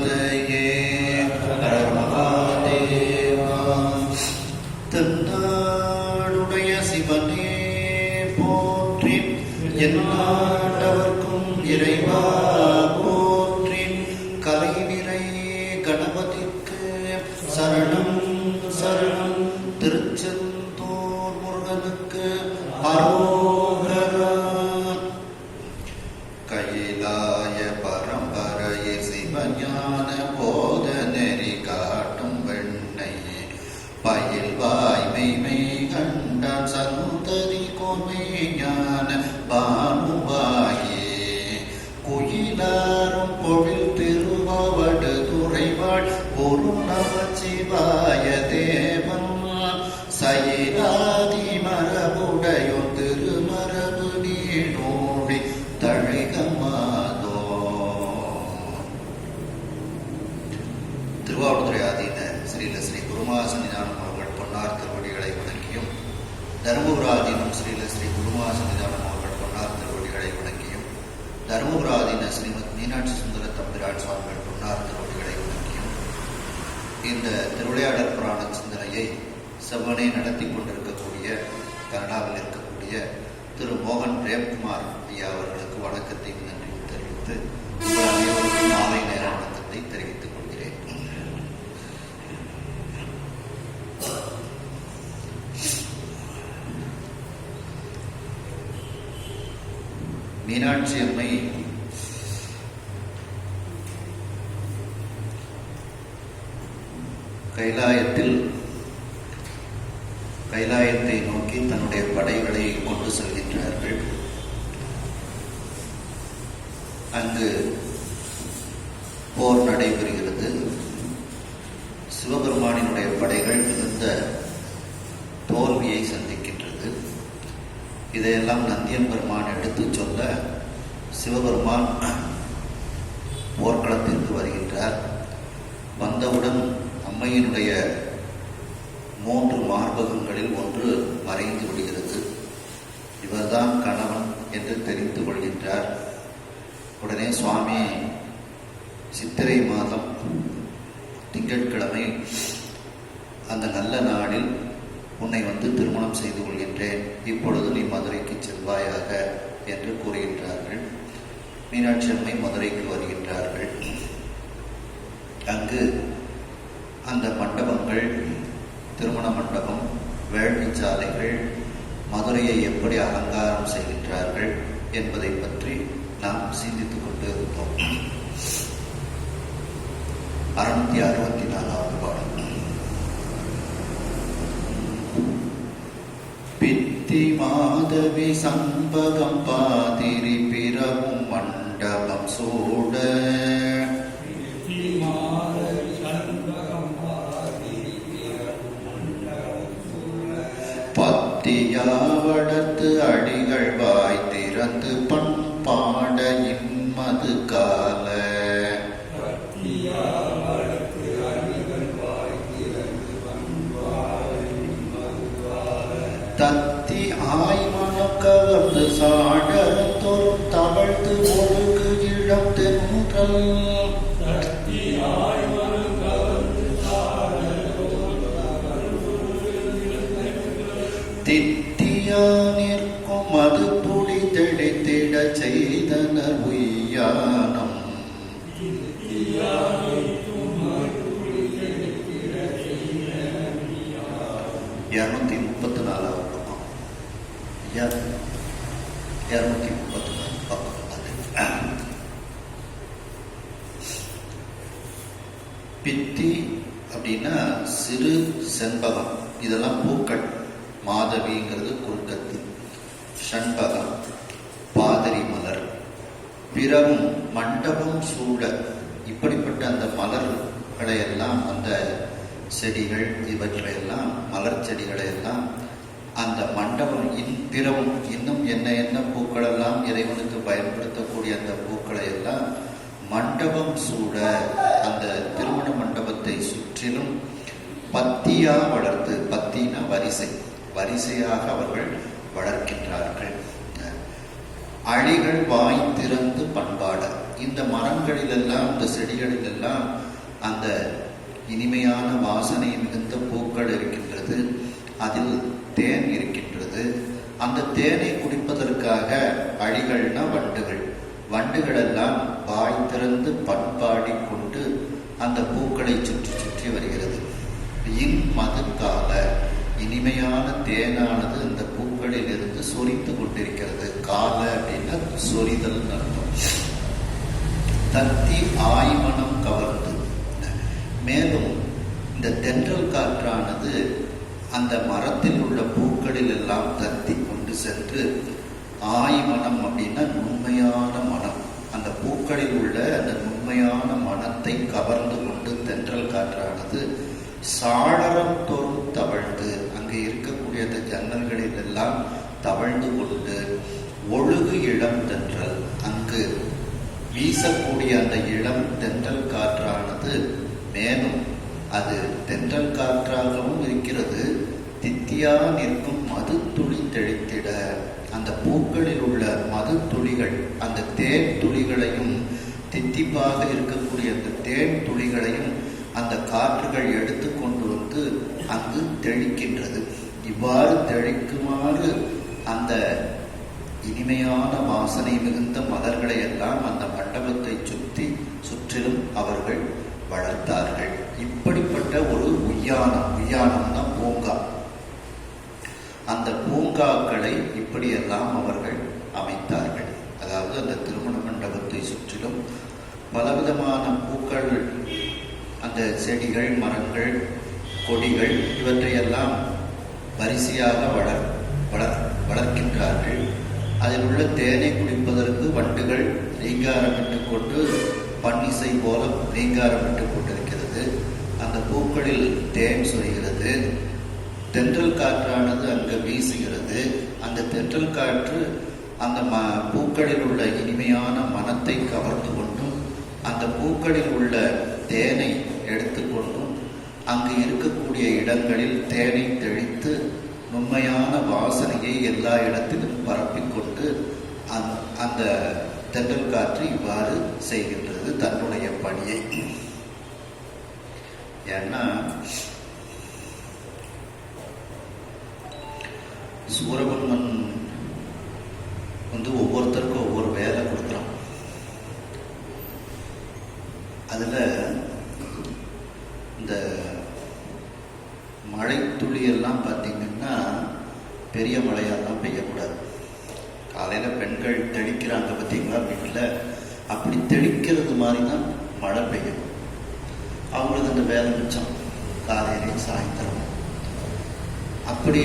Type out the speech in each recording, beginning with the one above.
பதையே மகாதேவா. தென்னாடுடைய சிவனே போற்றி, எந்நாட்டவர்க்கும் இறைவா போற்றி. கலைநிறை கணபதிக்கு சரணம் சரணம். திருச்செந்தூர் முருகனுக்கு அரோகரா. கைலாய பரம்பரையை சிவஞான போத நெறி காட்டும் வெண்ணை பயில் வாய்மை கண்டான் சந்ததி கோமை ஞான பானுவாயே. குயிலாரும் பொழில் திருவாவடு துறைவாள் ஒரு நமச்சிவாய தேவன். சயிலாதி மரபுடையோ திருமரபு நீடோடி தழைகமாதோ. திருவாவடுதுறை ஆதீன ஸ்ரீல ஸ்ரீ குருமாசன்னிதானம் அவர்கள் பொன்னார் திருவடிகளை வணங்கியும், தருமபுராதீனம் ஸ்ரீல ஸ்ரீ குருமாசன்னிதானம் அவர்கள் பொன்னார் திருவடிகளை வணங்கியும், தருமபுராதீன ஸ்ரீமத் மீனாட்சி சுந்தர தம்பிரான் சுவாமிகள் பொன்னார் திருவடிகளை வணங்கியும், இந்த திருவிளையாடல் புராண சிந்தனையை செவ்வனே நடத்தி கொண்டிருக்கக்கூடிய கனடாவில் இருக்கக்கூடிய திரு மோகன் பிரேம்குமார் ஐயா அவர்களுக்கு வணக்கத்தை நன்றி தெரிவித்து உங்கள் அனைவருக்கும் மாலை நேர வணக்கத்தை தெரிவித்துக் கொள்கிறேன். மீனாட்சி அம்மை கைலாயத்தை நோக்கி தன்னுடைய படைகளை கொண்டு செல்கின்றார்கள். அங்கு போர் நடைபெறுகிறது. சிவபெருமானினுடைய படைகள் மிகுந்த தோல்வியை சந்திக்கின்றது. இதையெல்லாம் நந்தியம்பெருமான் எடுத்து சொல்ல சிவபெருமான் போர்க்களத்திற்கு வருகின்றார். வந்தவுடன் அம்மையினுடைய 3 மார்பகங்களில் ஒன்று மறைந்து விடுகிறது. இவர்தான் கணவன் என்று தெரிந்து கொள்கின்றார். உடனே சுவாமி சித்திரை மாதம் திங்கட்கிழமை அந்த நல்ல நாளில் உன்னை வந்து திருமணம் செய்து கொள்கின்றேன், இப்பொழுது நீ மதுரைக்கு செல்வாயாக என்று கூறுகின்றார்கள். மீனாட்சி அம்மை மதுரைக்கு வருகின்றார்கள். அங்கு அந்த மண்டபங்கள், திருமண மண்டபம், வேள்விச்சாலைகள், மதுரையை எப்படி அலங்காரம் செய்கின்றார்கள் என்பதை பற்றி நாம் சிந்தித்துக் கொண்டு இருந்தோம். 664வது பாடல். பித்தி மாதவி சம்பகம் பாதிரி பிறவும் மண்டபம் சூட. பத்தியாவடத்து அடிகள் வாய் திறந்து பண்பாட இம்மது கால. தத்தி ஆய்மனம் கவர்ந்து சாடத்தொரு தவழ்த்து ஒழுகு இழம் தென்றல். தித்தியானிற்கும் அது துளி தெளித்திட செய்தனர் உய்யானம். 234வது பக்கம். 234 பக்கம். பித்தி அப்படின்னா சிறு செண்பகம், இதெல்லாம் பூக்கள். மாதவிங்கிறது குறுக்கத்து. ஷண்பகம் பாதிரி மலர். பிறவும் மண்டபம் சூட. இப்படிப்பட்ட அந்த மலர்களையெல்லாம், அந்த செடிகள், இவற்றையெல்லாம், மலர் செடிகளையெல்லாம் அந்த மண்டபம் பிறவும் இன்னும் என்ன பூக்களெல்லாம் இறைவனுக்கு பயன்படுத்தக்கூடிய அந்த பூக்களை எல்லாம் மண்டபம் சூட, அந்த திருமண மண்டபத்தை சுற்றிலும் பத்தியா வளர்த்து, பத்தினா வரிசையாக அவர்கள் வளர்க்கின்றார்கள். அழிகள் வாய் திறந்து பண்பாட, இந்த மரங்களிலெல்லாம், இந்த செடிகளிலெல்லாம் அந்த இனிமையான வாசனை மிகுந்த பூக்கள் இருக்கின்றது. அதில் தேன் இருக்கின்றது. அந்த தேனை குடிப்பதற்காக அழிகள்னா வண்டுகளெல்லாம் வாய் திறந்து பண்பாடி கொண்டு அந்த பூக்களை சுற்றி சுற்றி வருகிறது. மதுக்கால இனிமையான தேனானது அந்த பூக்களில் இருந்து சொரிந்து கொண்டிருக்கிறது. கால அப்படின்னா சொரிதல் அர்த்தம். தத்தி ஆய்மனம் கவர்ந்து, மேலும் இந்த தென்றல் காற்றானது அந்த மரத்தில் உள்ள பூக்களில் எல்லாம் தத்தி கொண்டு சென்று, ஆய்மனம் அப்படின்னா நுண்மையான மனம், அந்த பூக்களில் உள்ள அந்த நுண்மையான மனத்தை கவர்ந்து கொண்டு தென்றல் காற்றானது சாளரம் தோறும் தவழ்ந்து, அங்கே இருக்கக்கூடிய அந்த ஜன்னல்களில் எல்லாம் தவழ்ந்து கொண்டு, ஒழுகு இளம் தென்றல், அங்கு வீசக்கூடிய அந்த இளம் தென்றல் காற்றானது மேலும் அது தென்றல் காற்றாகவும் இருக்கிறது. தித்தியா நிற்கும் மது துளி தெளித்திட, அந்த பூக்களில் உள்ள மது துளிகள், அந்த தேன் துளிகளையும், தித்திப்பாக இருக்கக்கூடிய அந்த தேன் துளிகளையும் அந்த காற்றுகள் எடுத்து கொண்டு வந்து அங்கு தெளிக்கின்றது. இவ்வாறு தெளிக்குமாறு அந்த இனிமையான வாசனை மிகுந்த மலர்களை எல்லாம் அந்த மண்டபத்தை சுற்றிலும் அவர்கள் வளர்த்தார்கள். இப்படிப்பட்ட ஒரு உய்யானம்னா பூங்கா. அந்த பூங்காக்களை இப்படியெல்லாம் அவர்கள் அமைத்தார்கள். அதாவது அந்த திருமண மண்டபத்தை சுற்றிலும் பலவிதமான பூக்கள், அந்த செடிகள், மரங்கள், கொடிகள் இவற்றையெல்லாம் வரிசையாக வளர்க்கின்றார்கள். அதில் உள்ள தேனை குடிப்பதற்கு வண்டுகள் ரீங்காரமிட்டு கொண்டு பன்னிசை போல ரீங்காரமிட்டு கொண்டிருக்கிறது. அந்த பூக்களில் தேன் சொரிகிறது. தென்றல் காற்றானது அங்கு வீசுகிறது. அந்த தென்றல் காற்று அந்த பூக்களில் உள்ள இனிமையான மனத்தை கவர்ந்து கொண்டும், அந்த பூக்களில் உள்ள தேனை எடுத்துக்கொண்டும், அங்கு இருக்கக்கூடிய இடங்களில் தேனை தெளித்து நுண்மையான வாசனையை எல்லா இடத்திலும் பரப்பிக்கொண்டு அந்த தென்றல் காற்று இவ்வாறு செய்கின்றது தன்னுடைய பணியை. ஏன்னா சூரபன்மன் ஒவ்வொருத்தருக்கும் ஒவ்வொரு வேலை கொடுக்குறான். அதுல இந்த மழை துளி எல்லாம் பார்த்தீங்கன்னா பெரிய மழையெல்லாம் பெய்யக்கூடாது. காலையில பெண்கள் தெளிக்கிறாங்க பார்த்தீங்களா வீட்டில், அப்படி தெளிக்கிறது மாதிரி தான் மழை பெய்யும். அவங்களுக்கு அந்த வேலை மிச்சம், காலையிலையும் சாயந்தரம். அப்படி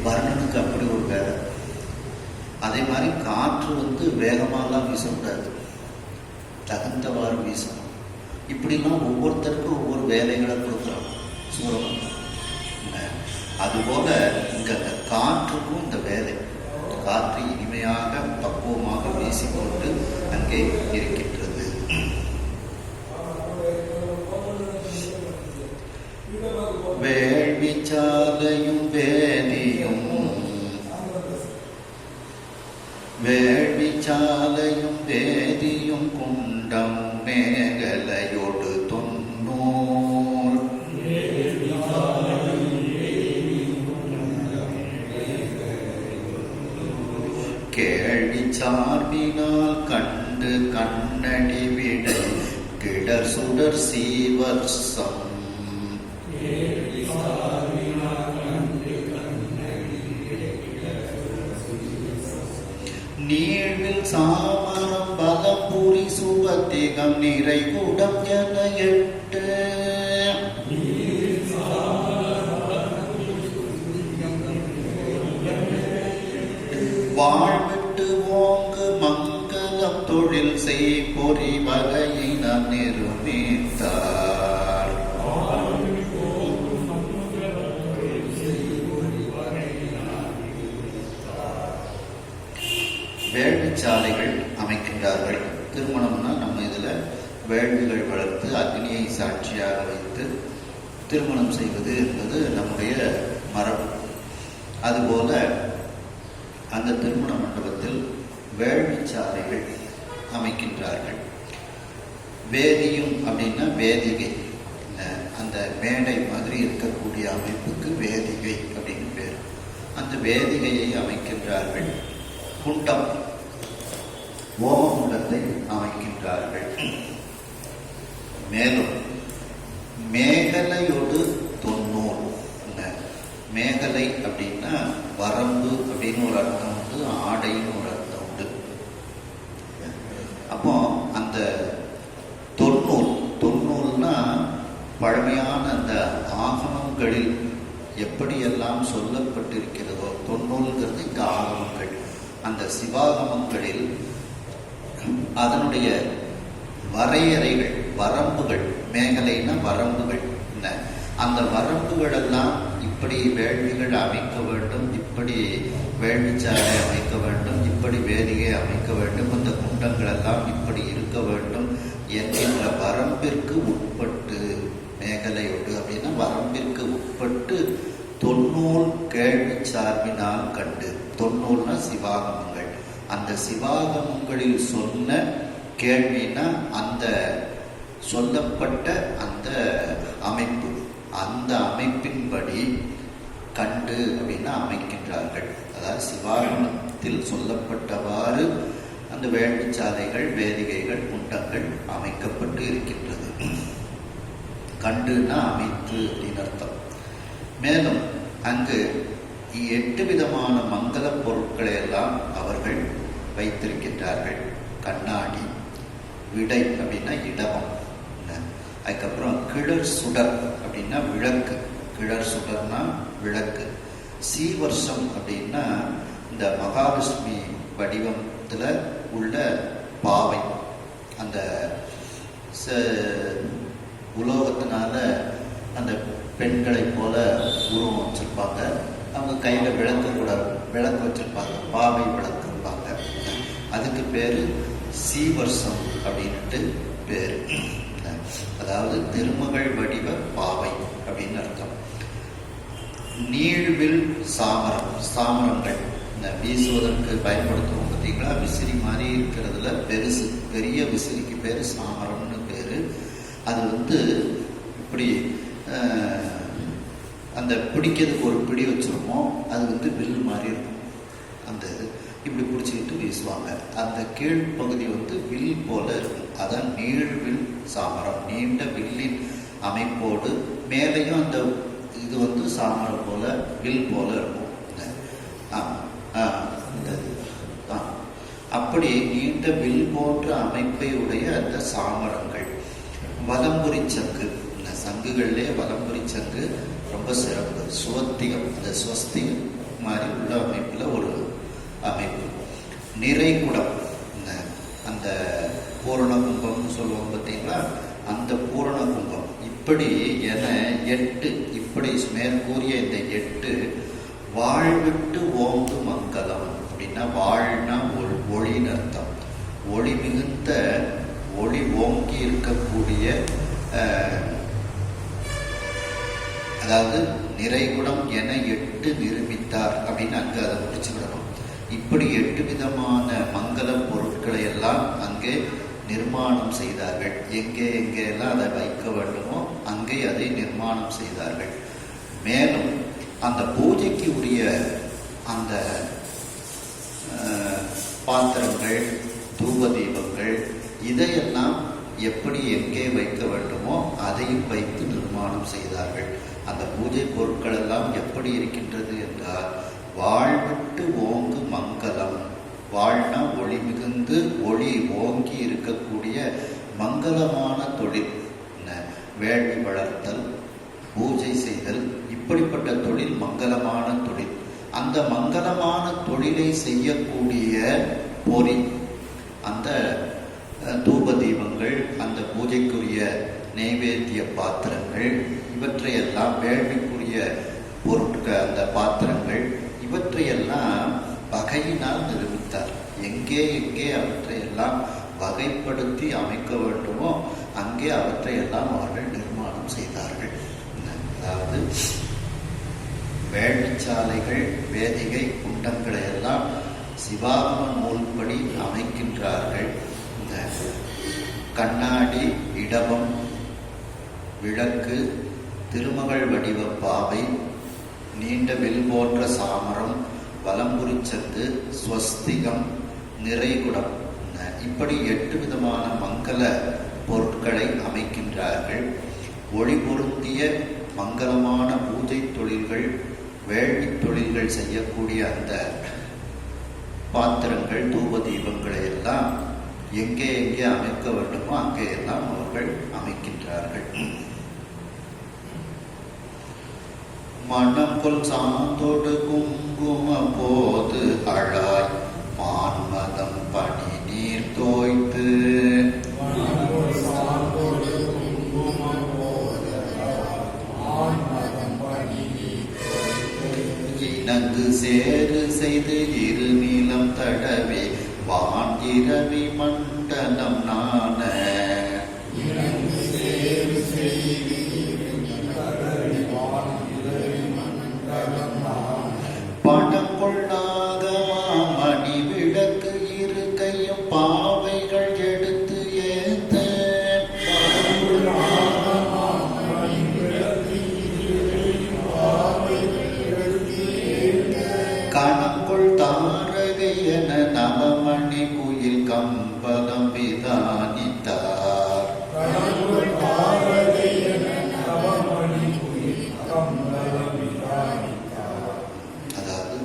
வர்ணனுக்கு அப்படி ஒரு வேலை. அதே மாதிரி காற்று வேகமாலாம் வீசக்கூடாது, தகுந்தவாறு வீசணும். இப்படிலாம் ஒவ்வொருத்தருக்கும் ஒவ்வொரு வேலைகளை கொடுக்குறாங்க சூரபன். அதுபோல இங்க அந்த காற்றுக்கும் இந்த வேலை, காற்று இனிமையாக பக்குவமாக வீசிக்கொண்டு அங்கே இருக்கின்றது. வேள்விச்சாலையும் வேதியும், வேள்விச்சாலையும் வேதியும் குண்டம் மேகலையோடு தொன்னூல், கேள்வி சார்பினால் கண்டு கண்ணடி விடை கிடர் சுடர் சீவர்சம், நீழ்வில் சாமரம் பதம்புரி சுவத்திகம் நிறை கூடம் என 8, வாழ்விட்டு ஓங்கு மங்களம் தொழில் செய் பொறி வகையினர் நிருமித்தார். வேள்விச்சாலைகள் அமைக்கின்றார்கள். திருமணம்னா நம்ம இதுல வேள்விகள் வளர்த்து அக்னியை சாட்சியாக வைத்து திருமணம் செய்வது என்பது நம்முடைய மரபு. அதுபோல அந்த திருமண மண்டபத்தில் வேள்விச்சாலைகள் அமைக்கின்றார்கள். வேதியும் அப்படின்னா வேதிகை, அந்த மேடை மாதிரி இருக்கக்கூடிய அமைப்புக்கு வேதிகை அப்படின்னு பேர். அந்த வேதிகையை அமைக்கின்றார்கள். குண்டம், ஓமகுண்டத்தை அமைக்கின்றார்கள். மேலும் மேகலையோடு தொன்னூல். மேகலை அப்படின்னா வரம்பு அப்படின்னு ஒரு அர்த்தம் உண்டு, ஆடைன்னு ஒரு அர்த்தம் உண்டு. அப்போ அந்த தொன்னூல்னா பழமையான அந்த ஆகமங்களில் எப்படியெல்லாம் சொல்லப்பட்டிருக்கிறதோ, தொன்னூல்ங்கிறது இந்த ஆகமங்கள், அந்த சிவாகமங்களில் அதனுடைய வரையறைகள், வரம்புகள், மேகலைன்னா வரம்புகள், அந்த வரம்புகள் எல்லாம் இப்படி வேள்விகள் அமைக்க வேண்டும், இப்படி வேள்விச்சாலை அமைக்க வேண்டும், இப்படி வேதிகை அமைக்க வேண்டும், அந்த குண்டங்கள் எல்லாம் இப்படி இருக்க வேண்டும் என்கின்ற வரம்பிற்கு உட்பட்டு, மேகலையோடு அப்படின்னா வரம்பிற்கு உட்பட்டு தொன்னூல் கேள்வி சார்பினால் கண்டு. தொன்னூல்னா சிவாகமங்கள். அந்த சிவாகமங்களில் சொன்ன கேள்வினா அந்த சொல்லப்பட்ட அந்த அமைப்பு, அந்த அமைப்பின்படி கண்டு அப்படின்னா அமைக்கின்றார்கள். அதாவது சிவாகமத்தில் சொல்லப்பட்டவாறு அந்த வேள்விச்சாலைகள், வேதிகைகள், குண்டங்கள் அமைக்கப்பட்டு இருக்கின்றது. கண்டுன்னா அமைத்து அப்படின்னு அர்த்தம். மேலும் அங்கு 8 விதமான மங்கள பொருட்களை எல்லாம் அவர்கள் வைத்திருக்கின்றார்கள். கண்ணாடி, விடை அப்படின்னா இடவம், அதுக்கப்புறம் கிளர் சுடர் அப்படின்னா விளக்கு, கிளர் சுடர்னா விளக்கு, சீவர்ஷம் அப்படின்னா இந்த மகாலட்சுமி வடிவத்தில் உள்ள பாவை, அந்த உலோகத்தினால அந்த பெண்களை போல உருவம் வச்சிருப்பாங்க. அவங்க கையில் விளக்கு வச்சிருப்பாங்க, பாவை விளக்கு இருப்பாங்க. அதுக்கு பேரு சீவர்ஷம் அப்படின்ட்டு பேரு. அதாவது திருமகள் வடிவ பாவை அப்படின்னு அர்த்தம். நீழ்வில் சாமரம், சாமரங்கள் இந்த வீசுவதற்கு பயன்படுத்துவோம் பார்த்தீங்களா, விசிறி மாதிரி இருக்கிறதுல பெருசு, பெரிய விசிறிக்கு பேரு சாமரம்னு பேரு. அது இப்படி அந்த பிடிக்கிறதுக்கு ஒரு பிடி வச்சிருப்போம், அது வில் மாதிரி இருக்கும். அந்த இப்படி பிடிச்சிக்கிட்டு வீசுவாங்க. அந்த கீழ்ப்பகுதி வில் போல இருக்கும். அதான் நீழ்வில் சாமரம், நீண்ட வில்லின் அமைப்போடு மேலையும் அந்த இது சாமரம் போல வில் போல இருக்கும். அப்படி நீண்ட வில் போன்ற அமைப்பை உடைய அந்த சாமரங்கள். வலம்புரி சங்கு, இந்த சங்குகள்லேயே வலம்புரி சங்கு ரொம்ப சிறப்பு. சுவத்திகம், அந்த ஸ்வஸ்திகம் மாதிரி உள்ள அமைப்பில் ஒரு அமைப்பு. நிறைகுடம், அந்த பூரண கும்பம்னு சொல்லுவோம் பார்த்தீங்களா, அந்த பூரண கும்பம். இப்படி என 8, இப்படி மேற்கூறிய இந்த 8 வாழ்விட்டு ஓங்கு மங்களம் அப்படின்னா, வாழ்னா ஒளின்னு அர்த்தம். ஒளி மிகுந்த, ஒளி ஓங்கி இருக்கக்கூடிய, அதாவது நிறைகுடம் என 8 நிரூபித்தார் அப்படின்னு அங்கே அதை முடிச்சுக்கிடணும். இப்படி 8 விதமான மங்கள பொருட்களை எல்லாம் அங்கே நிர்மாணம் செய்தார்கள். எங்கே எங்கெல்லாம் அதை வைக்க வேண்டுமோ அங்கே அதை நிர்மாணம் செய்தார்கள். மேலும் அந்த பூஜைக்கு உரிய அந்த பாத்திரங்கள், தூப தீபங்கள், இதையெல்லாம் எப்படி எங்கே வைக்க வேண்டுமோ அதையும் வைத்து நிர்மாணம் செய்தார்கள். அந்த பூஜை பொருட்கள் எல்லாம் எப்படி இருக்கின்றது என்றால், வாழ்விட்டு ஓங்கு மங்களம். வாழ்னா ஒளி மிகுந்து ஒளி ஓங்கி இருக்கக்கூடிய மங்களமான தொழில். வேள்வி வளர்த்தல், பூஜை செய்தல், இப்படிப்பட்ட தொழில் மங்களமான தொழில். அந்த மங்களமான தொழிலை செய்யக்கூடிய பொறி, அந்த தூப தீபங்கள், அந்த பூஜைக்குரிய நைவேத்திய பாத்திரங்கள், இவற்றையெல்லாம் வேள்விக்குரிய பொருட்கள், அந்த பாத்திரங்கள், இவற்றையெல்லாம் வகையினால் நிரூபித்தார். எங்கே எங்கே அவற்றையெல்லாம் வகைப்படுத்தி அமைக்க வேண்டுமோ அங்கே அவற்றையெல்லாம் அவர்கள் நிர்மாணம் செய்தார்கள். அதாவது வேள்விச்சாலைகள், வேதிகை, குண்டங்களை எல்லாம் சிவாகம நூல்படி அமைக்கின்றார்கள். இந்த கண்ணாடி இடபம், விளக்கு, திருமகள் வடிவ பாவை, நீண்ட வில் போன்ற சாமரம், வலம்புரிச்சத்து, ஸ்வஸ்திகம், நிறைகுடம், இப்படி 8 விதமான மங்கள பொருட்களை அமைக்கின்றார்கள். ஒளி பொருந்திய மங்களமான பூஜை தொழில்கள், வேள்வி தொழில்கள் செய்யக்கூடிய அந்த பாத்திரங்கள், தூப தீபங்களை எல்லாம் எங்கே எங்கே அமைக்க வேண்டுமோ அங்கே எல்லாம் அவர்கள் அமைக்கின்றார்கள். மணம்பொல் சாந்தோடு குங்கும போது அழாய் மான்மதம் பனி நீர் தோய்த்து இணங்கு சேரு செய்து இருநிலம் தடவே வான் இரவி மண்டலம் நாண பணம் கொள்ளாகமா மணி விளக்கு இரு கையும் பாவைகள் எடுத்து ஏத்த கணக்குள் தாரகை என நவமணி குயில் கம்பலம் விதானித்தார். அதாவது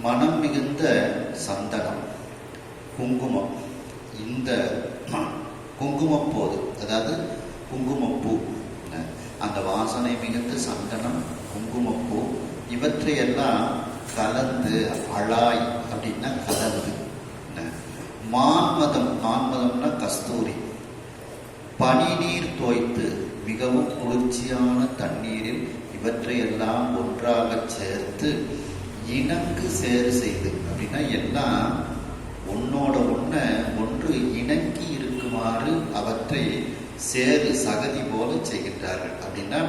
மனம் மிகுந்த சந்தனம், குங்குமம், இந்த குங்குமப்போது, அதாவது குங்குமப்பூ, அந்த வாசனை மிகுந்த சந்தனம், குங்குமப்பூ, இவற்றையெல்லாம் கலந்து அழாய் அப்படின்னா கலந்து, மான்மதம், மான்மதம்னா கஸ்தூரி, பனி நீர் தோய்த்து மிகவும் குளிர்ச்சியான தண்ணீரில் இவற்றையெல்லாம் ஒன்றாக சேர்த்து இணங்கு சேறு செய்து, அப்படின்னா எல்லாம் ஒன்னோட ஒன்று இணங்கி இருக்குமாறு அவற்றை சேறு சகதி போல செய்கின்றார்கள். அப்படின்னா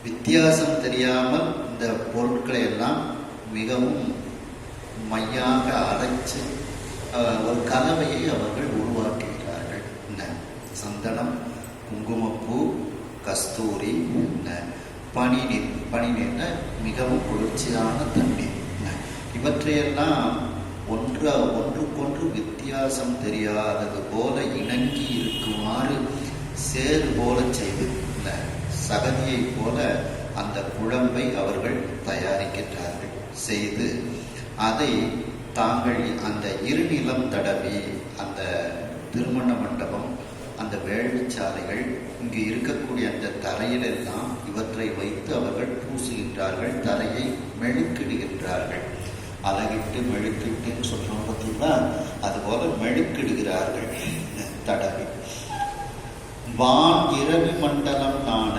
வித்தியாசம் தெரியாமல் இந்த பொருட்களை எல்லாம் மிகவும் மையாக அரைச்சு ஒரு கலவையை அவர்கள் உருவாக்குகிறார்கள். சந்தனம், குங்குமப்பூ, கஸ்தூரி, பனிநீர், பனிநீர்னா மிகவும் குளிர்ச்சியான தண்ணீர், இவற்றையெல்லாம் ஒன்றுக்கொன்று வித்தியாசம் தெரியாதது போல இணங்கி இருக்குமாறு சேறு போல செய்து, சகதியை போல அந்த குழம்பை அவர்கள் தயாரிக்கின்றார்கள். செய்து அதை தாங்கள் அந்த இருநிலம் தடவி, அந்த திருமண மண்டபம், அந்த வேள்விச்சாலைகள், இங்கு இருக்கக்கூடிய அந்த தரையிலெல்லாம் இவற்றை வைத்து அவர்கள் பூசுகின்றார்கள். தரையை மெழுக்கிடுகின்றார்கள். அழகிட்டு மெழுக்கிட்டுன்னு சொல்றோம் பார்த்தீங்களா, அதுபோல மெழுக்கிடுகிறார்கள் தடவி. வான் இரவி மண்டலம் நாண,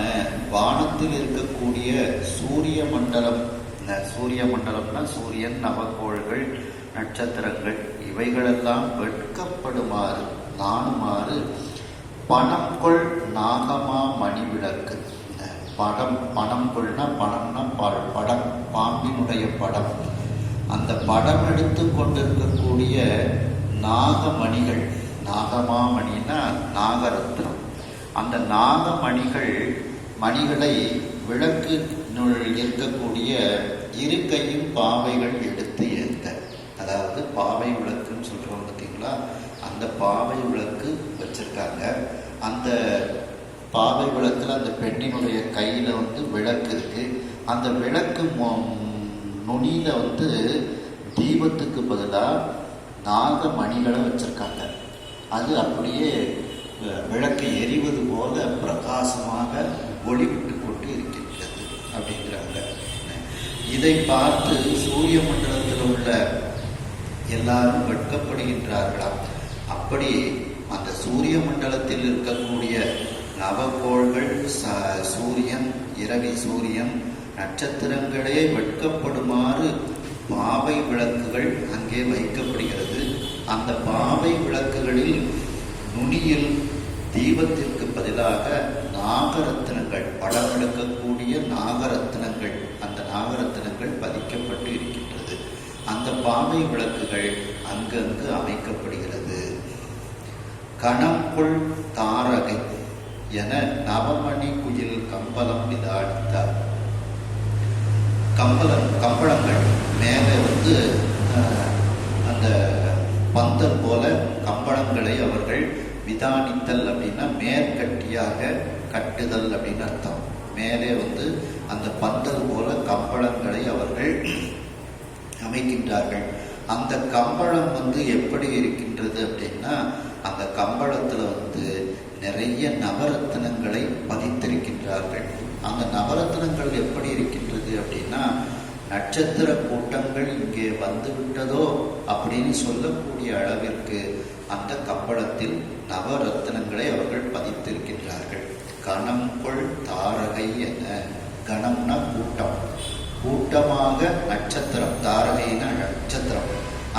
வானத்தில் இருக்கக்கூடிய சூரிய மண்டலம், சூரிய மண்டலம்னா சூரியன், நவக்கோள்கள், நட்சத்திரங்கள், இவைகளெல்லாம் வெட்கப்படுமாறு, நாணுமாறு பணம்கொள் நாகமா மணி விளக்கு. பணம் கொள்னா பணம்னா படம், பாம்பினுடைய படம், அந்த படம் எடுத்து கொண்டிருக்கக்கூடிய நாகமணிகள், நாகமாமணின்னா நாகரத்னம், அந்த நாகமணிகள் மணிகளை விளக்கு இருக்கக்கூடிய இருக்கையும் பாவைகள் எடுத்து ஏற்ற, அதாவது பாவை விளக்குன்னு சொல்றோம் பார்த்தீங்களா, அந்த பாவை விளக்கு வச்சிருக்காங்க. அந்த பாவை விளக்குல அந்த பெண்ணினுடைய கையில விளக்கு இருக்கு. அந்த விளக்கு நுனியில தீபத்துக்கு பதிலாக நாகமணிகளை வச்சிருக்காங்க. அது அப்படியே விளக்கு எரிவது போல பிரகாசமாக ஒளிவிட்டு கொண்டு இருக்கின்றது அப்படிங்கிறாங்க. இதை பார்த்து சூரிய மண்டலத்தில் உள்ள எல்லாரும் வெட்கப்படுகின்றார்களாம். அப்படி அந்த சூரிய மண்டலத்தில் இருக்கக்கூடிய நவகோள்கள், சூரியன், இரவி சூரியன், நட்சத்திரங்களே வெட்கப்படுமாறு பாவை விளக்குகள் அங்கே வைக்கப்படுகிறது. அந்த பாவை விளக்குகளில் நுனியில் தீபத்திற்கு பதிலாக நாகரத்தினங்கள், படம் எடுக்கக்கூடிய நாகரத்தினங்கள், அந்த நாகரத்தினங்கள் பதிக்கப்பட்டு இருக்கின்றது. அந்த பாவை விளக்குகள் அங்கங்கு அமைக்கப்படுகிறது. கணம்கொள் தாரகை என நவமணி குயில் கம்பளம் விதாடித்தார். கம்பளங்கள் மேலே அந்த பந்தல் போல கம்பளங்களை அவர்கள் விதானித்தல் அப்படின்னா மேற்கட்டியாக கட்டுதல் அப்படின்னு அர்த்தம். மேலே அந்த பந்தல் போல கம்பளங்களை அவர்கள் அமைக்கின்றார்கள். அந்த கம்பளம் எப்படி இருக்கின்றது அப்படின்னா, அந்த கம்பளத்துல நிறைய நவரத்தினங்களை பதித்திருக்கின்றார்கள். அந்த நவரத்தினங்கள் எப்படி இருக்கின்றது அப்படின்னா, நட்சத்திர கூட்டங்கள் இங்கே வந்து விட்டதோ அப்படின்னு சொல்லக்கூடிய அளவிற்கு அந்த கம்பளத்தில் நவரத்தினங்களை அவர்கள் பதித்திருக்கின்றார்கள். கணம்கொள் தாரகை என, கணம்னா கூட்டம், கூட்டமாக நட்சத்திரம், தாரகைனா நட்சத்திரம்,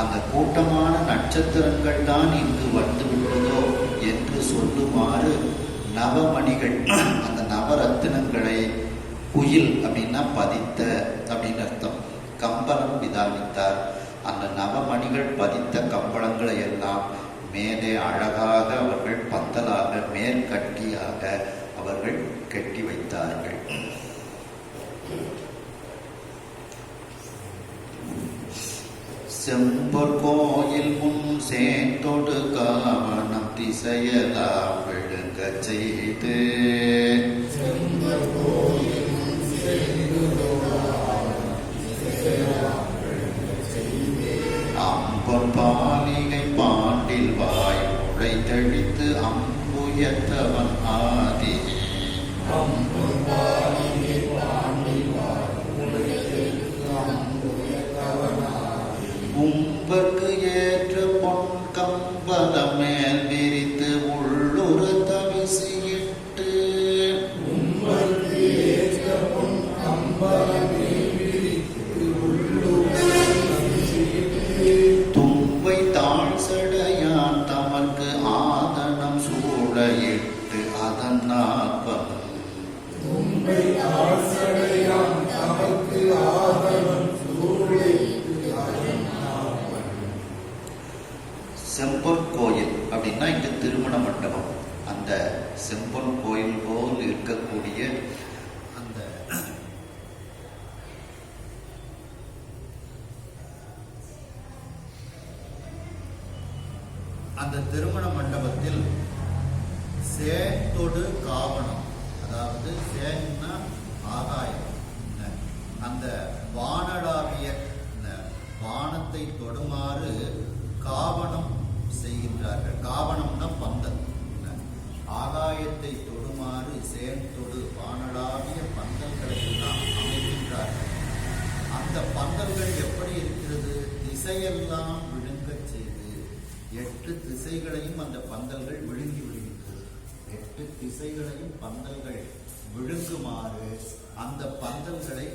அந்த கூட்டமான நட்சத்திரங்கள் தான் இங்கு வந்து விட்டதோ என்று சொல்லுமாறு நவமணிகள், அந்த நவரத்தினங்களை, குயில் அப்படின்னா பதித்த அப்படின்னு அர்த்தம், கம்பளம் விதானித்தார். அந்த நவமணிகள் பதித்த கம்பளங்களை எல்லாம் மேலே அழகாக அவர்கள் பந்தலாக மேற்கட்டியாக அவர்கள் கட்டி வைத்தார்கள். செம்பொற் கோயில் முன் சேந்தொடு காவணம் திசையெல்லாம் விழுங்க செய்து, அம்பொற் பாலிகை பாண்டில் வாய் உழைத்தடித்து அம்புயர்த்தவன் ஆதி, உம்பர்க்கு ஏற்ற பொன் கம்பள மேல் விரித்து உள்ளுர தவிசியிட்டு, தும்பை தாழ் சடையான் தமக்கு ஆதனம் சூழையிட்டு அதன் நாற்பம், செம்பொற் கோயில் அப்படின்னா இங்க திருமண மண்டபம். அந்த செம்பொற் கோயில் போல் இருக்கக்கூடிய அந்த திருமண மண்டபத்தில் சேத்தொடு காவணம், அதாவது சேன்னா ஆகாயம், அந்த வானடாவிய வானத்தை தொடுமாறு காவணம் செய்கின்றார்கள். காவணம்னா பந்தல், ஆகாயத்தை தொடுமாறு சேத்தொடு வானடாவிய பந்தல்களை எல்லாம் அமைக்கின்றார்கள். அந்த பந்தல்கள் எப்படி இருக்கிறது? திசையெல்லாம் விழுங்க செய்து, 8 திசைகளையும் அந்த பந்தல்கள் விழுங்கி விடுகின்றது. 8 திசைகளையும் பந்தல்கள் விழுங்குமாறு அந்த பந்தல்களை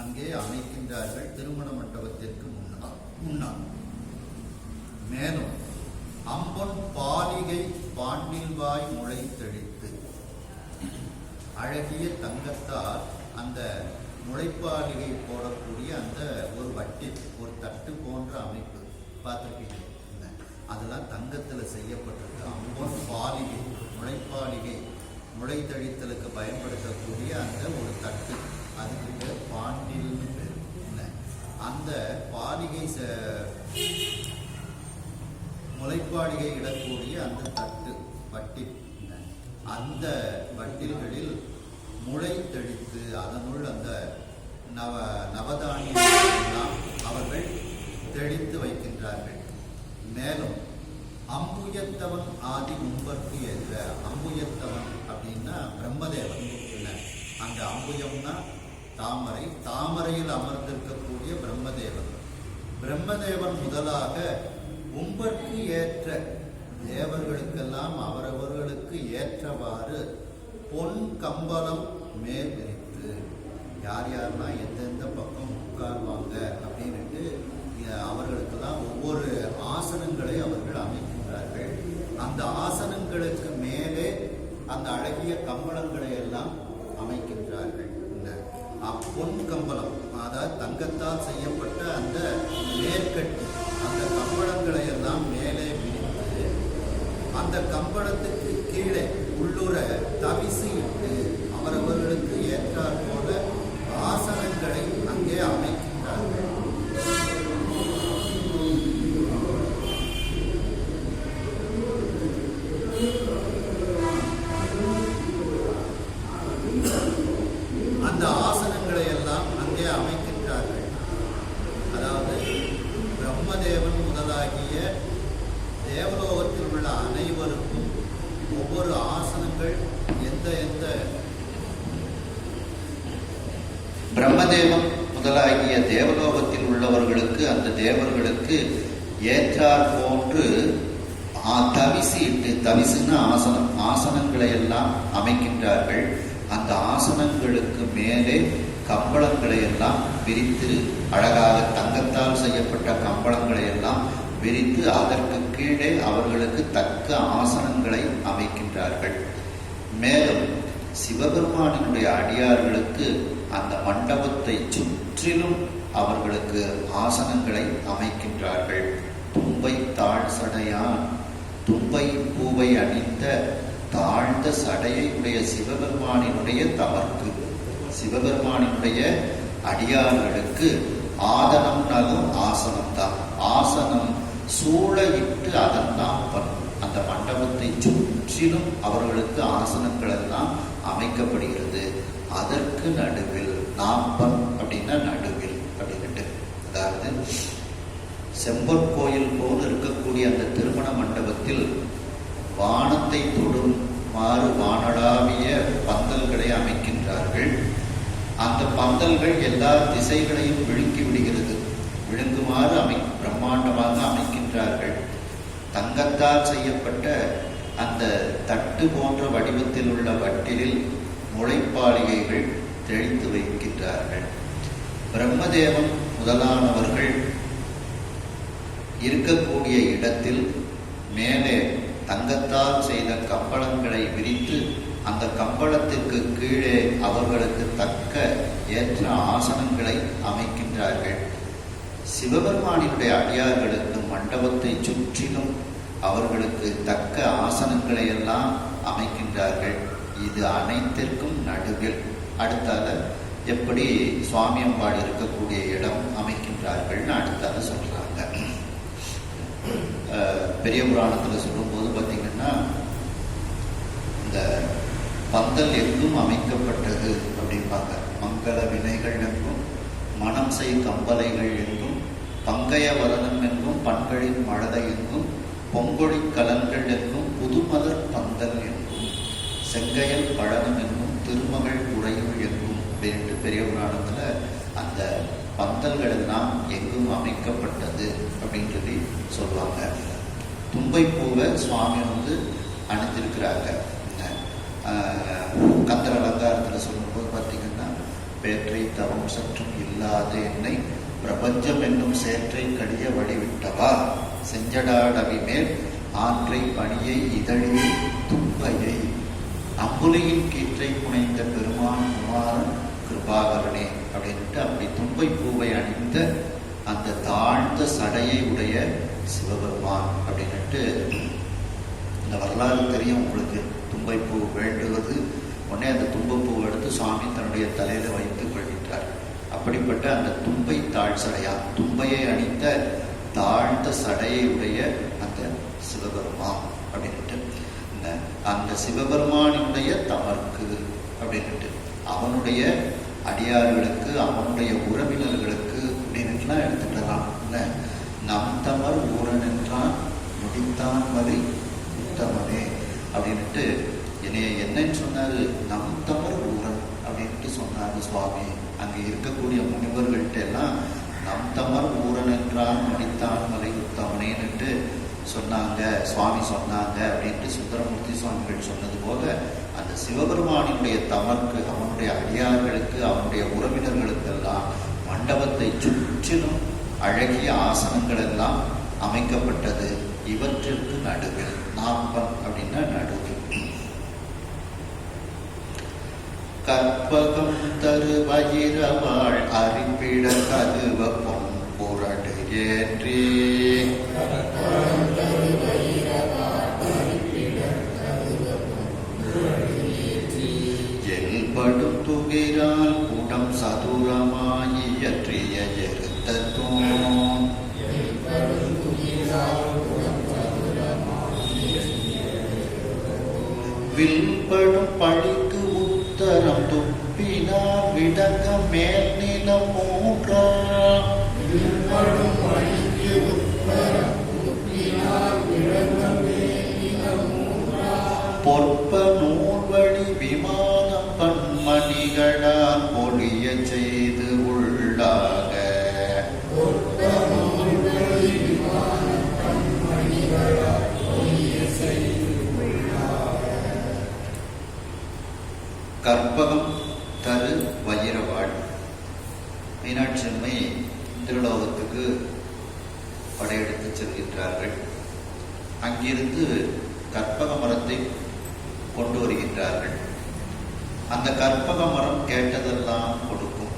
அங்கே அமைக்கின்றார்கள் திருமண மண்டபத்திற்கு முன்னால். மேலும் அம்பொன் பாலிகை பாண்டில்வாய் முளைத்தெழித்து, அழகிய தங்கத்தால் அந்த முளைப்பாலிகை போடக்கூடிய அந்த ஒரு வட்டி, ஒரு தட்டு போன்ற அமைப்பு பார்த்துருக்கீங்க, அதெல்லாம் தங்கத்தில் செய்யப்பட்டிருக்கு. அம்பொன் பாலிகை, முளைப்பாலிகை, முளைத்தழித்தலுக்கு பயன்படுத்தக்கூடிய அந்த ஒரு தட்டு, அதுக்கு பேர் பாண்டில்னு பேர். அந்த பாலிகை முளைப்பாலிகை இடக்கூடிய அந்த தட்டு வட்டி, அந்த வட்டில்களில் முளை தெளித்து அதனுள் அந்த நவதானியம் அவர்கள் தெளித்து வைக்கின்றார்கள். மேலும் அம்புயத்தவன் ஆதி உம்பர்க்கு என்ற, அம்புயத்தவன் அப்படின்னா பிரம்மதேவன். அந்த அம்புயம்னா தாமரை, தாமரையில் அமர்ந்திருக்கக்கூடிய பிரம்மதேவன். பிரம்மதேவன் முதலாக உம்பர்க்கு ஏற்ற தேவர்களுக்கெல்லாம் அவரவர்களுக்கு ஏற்றவாறு பொன் கம்பளம் மேல் விரித்து, யார் யாருன்னா எந்தெந்த பக்கம் உட்கார்வாங்க அப்படின்ட்டு அவர்களுக்கெல்லாம் ஒவ்வொரு ஆசனங்களை அவர்கள் அமைக்கின்றார்கள். அந்த ஆசனங்களுக்கு மேலே அந்த அழகிய கம்பளங்களை எல்லாம் அமைக்கின்றார்கள். பொன் கம்பளம், அதாவது தங்கத்தால் செய்யப்பட்ட அந்த மேற்கட்டி, அந்த கம்பளங்களை எல்லாம் மேலே விரித்து அந்த கம்பளத்துக்கு கீழே உள்ளுர தவிசு இட்டு அவரவர்களுக்கு ஏற்றாற் போல ஆசனங்களை அங்கே அமைக்கின்றார்கள். அந்த ஆசனங்களை எல்லாம் அங்கே அமைக்கின்றார்கள். அதாவது பிரம்மதேவன் முதலாகிய தேவலோகத்தில் உள்ள அனைவருக்கும் ஒவ்வொரு ஆசனங்கள் எந்த பிரம்மதேவன் முதலாகிய தேவலோகத்தில் உள்ளவர்களுக்கு அந்த தேவர்களுக்கு ஏற்றாற் போன்று தவிசிட்டு, தவிசுன்னா ஆசனம், ஆசனங்களை எல்லாம் அமைக்கின்றார்கள். அந்த ஆசனங்களுக்கு மேலே கம்பளங்களை எல்லாம் விரித்து, அழகாக தங்கத்தால் செய்யப்பட்ட கம்பளங்களை எல்லாம் விரித்து அதற்கு கீழே அவர்களுக்கு தக்க ஆசனங்களை அமைக்கின்றார்கள். மேலும் சிவபெருமானினுடைய அடியார்களுக்கு அந்த மண்டபத்தை சுற்றிலும் அவர்களுக்கு ஆசனங்களை அமைக்கின்றார்கள். தும்பை தாழ் சடையான், தும்பை பூவை அணிந்த தாழ்ந்த சடையை உடைய சிவபெருமானினுடைய தமர்க்கு, சிவபெருமானினுடைய அடியார்களுக்கு ஆதனம்னாலும் ஆசனம் தான். ஆசனம் சூழ இட்டு அதன் நாப்பன், அந்த மண்டபத்தை சுற்றிலும் அவர்களுக்கு ஆசனங்கள் எல்லாம் அமைக்கப்படுகிறது. அதற்கு நடுவில் நாப்பன் அப்படின்னா நடுவில் அப்படின்ட்டு, அதாவது செம்பொற்கோயில் போல் இருக்கக்கூடிய அந்த திருமண மண்டபத்தில் வானத்தை தொடுமாறு வானளாவிய பந்தல்களை அமைக்கின்றார்கள். அந்த பந்தல்கள் எல்லா திசைகளையும் விழுங்கி விடுகிறது, விழுங்குமாறு பிரம்மாண்டமாக அமைக்கின்றார்கள். தங்கத்தால் செய்யப்பட்ட அந்த தட்டு போன்ற வடிவத்தில் உள்ள வட்டிலில் முளைப்பாளிகைகள் தெளித்து வைக்கின்றார்கள். பிரம்மதேவன் முதலானவர்கள் இருக்கக்கூடிய இடத்தில் மேலே தங்கத்தால் செய்த கம்பளங்களை விரித்து அந்த கம்பளத்திற்கு கீழே அவர்களுக்கு தக்க ஏற்ற ஆசனங்களை அமைக்கின்றார்கள். சிவபெருமானினுடைய அடியார்களுக்கு மண்டபத்தை சுற்றிலும் அவர்களுக்கு தக்க ஆசனங்களை எல்லாம் அமைக்கின்றார்கள். இது அனைத்திற்கும் நடுவில் அடுத்தால எப்படி சுவாமியம்பாடு இருக்கக்கூடிய இடம் அமைக்கின்றார்கள்னு அடுத்தால சொல்றாங்க. பெரிய புராணத்தில் சொல்லும்போது பார்த்தீங்கன்னா, இந்த பந்தல் எங்கும் அமைக்கப்பட்டது அப்படிம்பாங்க. மங்கள வினைகள் எங்கும், மனம் செய் கம்பலைகள் எங்கும், பங்கைய வதனம் எங்கும், பண்களின் மழலை எங்கும், பொங்கொழி கலன்கள் எங்கும், புதுமலர் பந்தல் எங்கும், செங்கையல் பழனம் எங்கும், திருமகள் உரையுள் எங்கும் அப்படின்ட்டு பெரிய புராணத்தில் அந்த பந்தல்கள் எல்லாம் எங்கும் அமைக்கப்பட்டது அப்படின்னு சொல்லி சொல்லுவாங்க. தும்பை பூவை சுவாமி அணிந்திருக்கிறாங்க. கந்தர் அலங்காரத்தில் சொல்லும்போது பார்த்தீங்கன்னா, பேற்றை தவம் சற்றும் இல்லாத என்னை பிரபஞ்சம் என்னும் சேற்றை கடிய வழிவிட்டவா, செஞ்சடாடவி மேல் ஆற்றை பணியை இதழியை தும்பையை, அம்புலியின் கீற்றை புனைந்த பெருமான் குமாரன் கிருபாகரனே அப்படின்ட்டு அப்படி தும்பை பூவை அணிந்த அந்த தாழ்ந்த சடையை உடைய சிவபெருமான் அப்படின்ட்டு இந்த வரலாறு தெரியும் உங்களுக்கு. தும்பைப்பூ வேண்டுவது உடனே அந்த தும்பப்பூவை எடுத்து சுவாமி தன்னுடைய தலையில வைத்துக் கொள்கின்றார். அப்படிப்பட்ட அந்த தும்பை தாழ் சடையான், தும்பையை அணிந்த தாழ்ந்த சடையை உடைய அந்த சிவபெருமான் அப்படின்ட்டு அந்த சிவபெருமானுடைய தமர்க்கு அப்படின்ட்டு அவனுடைய அடியார்களுக்கு, அவனுடைய உறவினர்களுக்கு அப்படின்னுலாம் எடுத்துக்கலாம். நம் தமர் ஊரன் என்றான் முடித்தான் வரை உத்தமனே அப்படின்ட்டு என்னன்னு சொன்னாரு. நம் தமர் ஊரன் அப்படின்ட்டு சொன்னாரு சுவாமி. அங்கே இருக்கக்கூடிய முனிவர்கள்ட்ட எல்லாம் நம் தமர் ஊரன் என்றான் முடித்தான் வரை உத்தமனேன்னுட்டு சொன்னாங்க, சுவாமி சொன்னாங்க அப்படின்ட்டு சுந்தரமூர்த்தி சுவாமிகள் சொன்னது போல அந்த சிவபெருமானினுடைய தமர்க்கு, அவனுடைய அடியார்களுக்கு, அவனுடைய உறவினர்களுக்கெல்லாம் மண்டபத்தை சுற்றிலும் அழகிய ஆசனங்கள் எல்லாம் அமைக்கப்பட்டது. இவற்றிற்கு நடுவில் நாப்பம் அப்படின்னா நடுவில் கற்பகம் தரு வயிரவாள் அறிப்பிட கதுவ பொன் புரடு ஏற்றி படும் துகிரால் கூடம் சதுரமாயியற்றிய எருத்தத்தோன் வில்படும் பழிக்கு உத்தரம் துப்பினா விடங்க மேல் நிலம் மூன்றா பொற்ப நூல்வழி விமானம் பன்மணிகளால் பொழிய செய்து உள்ளாக கற்பகம் தரு வயிரவாள். மீனாட்சி அம்மை திருலோகத்துக்கு படையெடுத்து செல்கின்றார்கள். அங்கிருந்து கற்பக மரத்தை கொண்டு வருகின்றார்கள். அந்த கற்பக மரம் கேட்டதெல்லாம் கொடுக்கும்.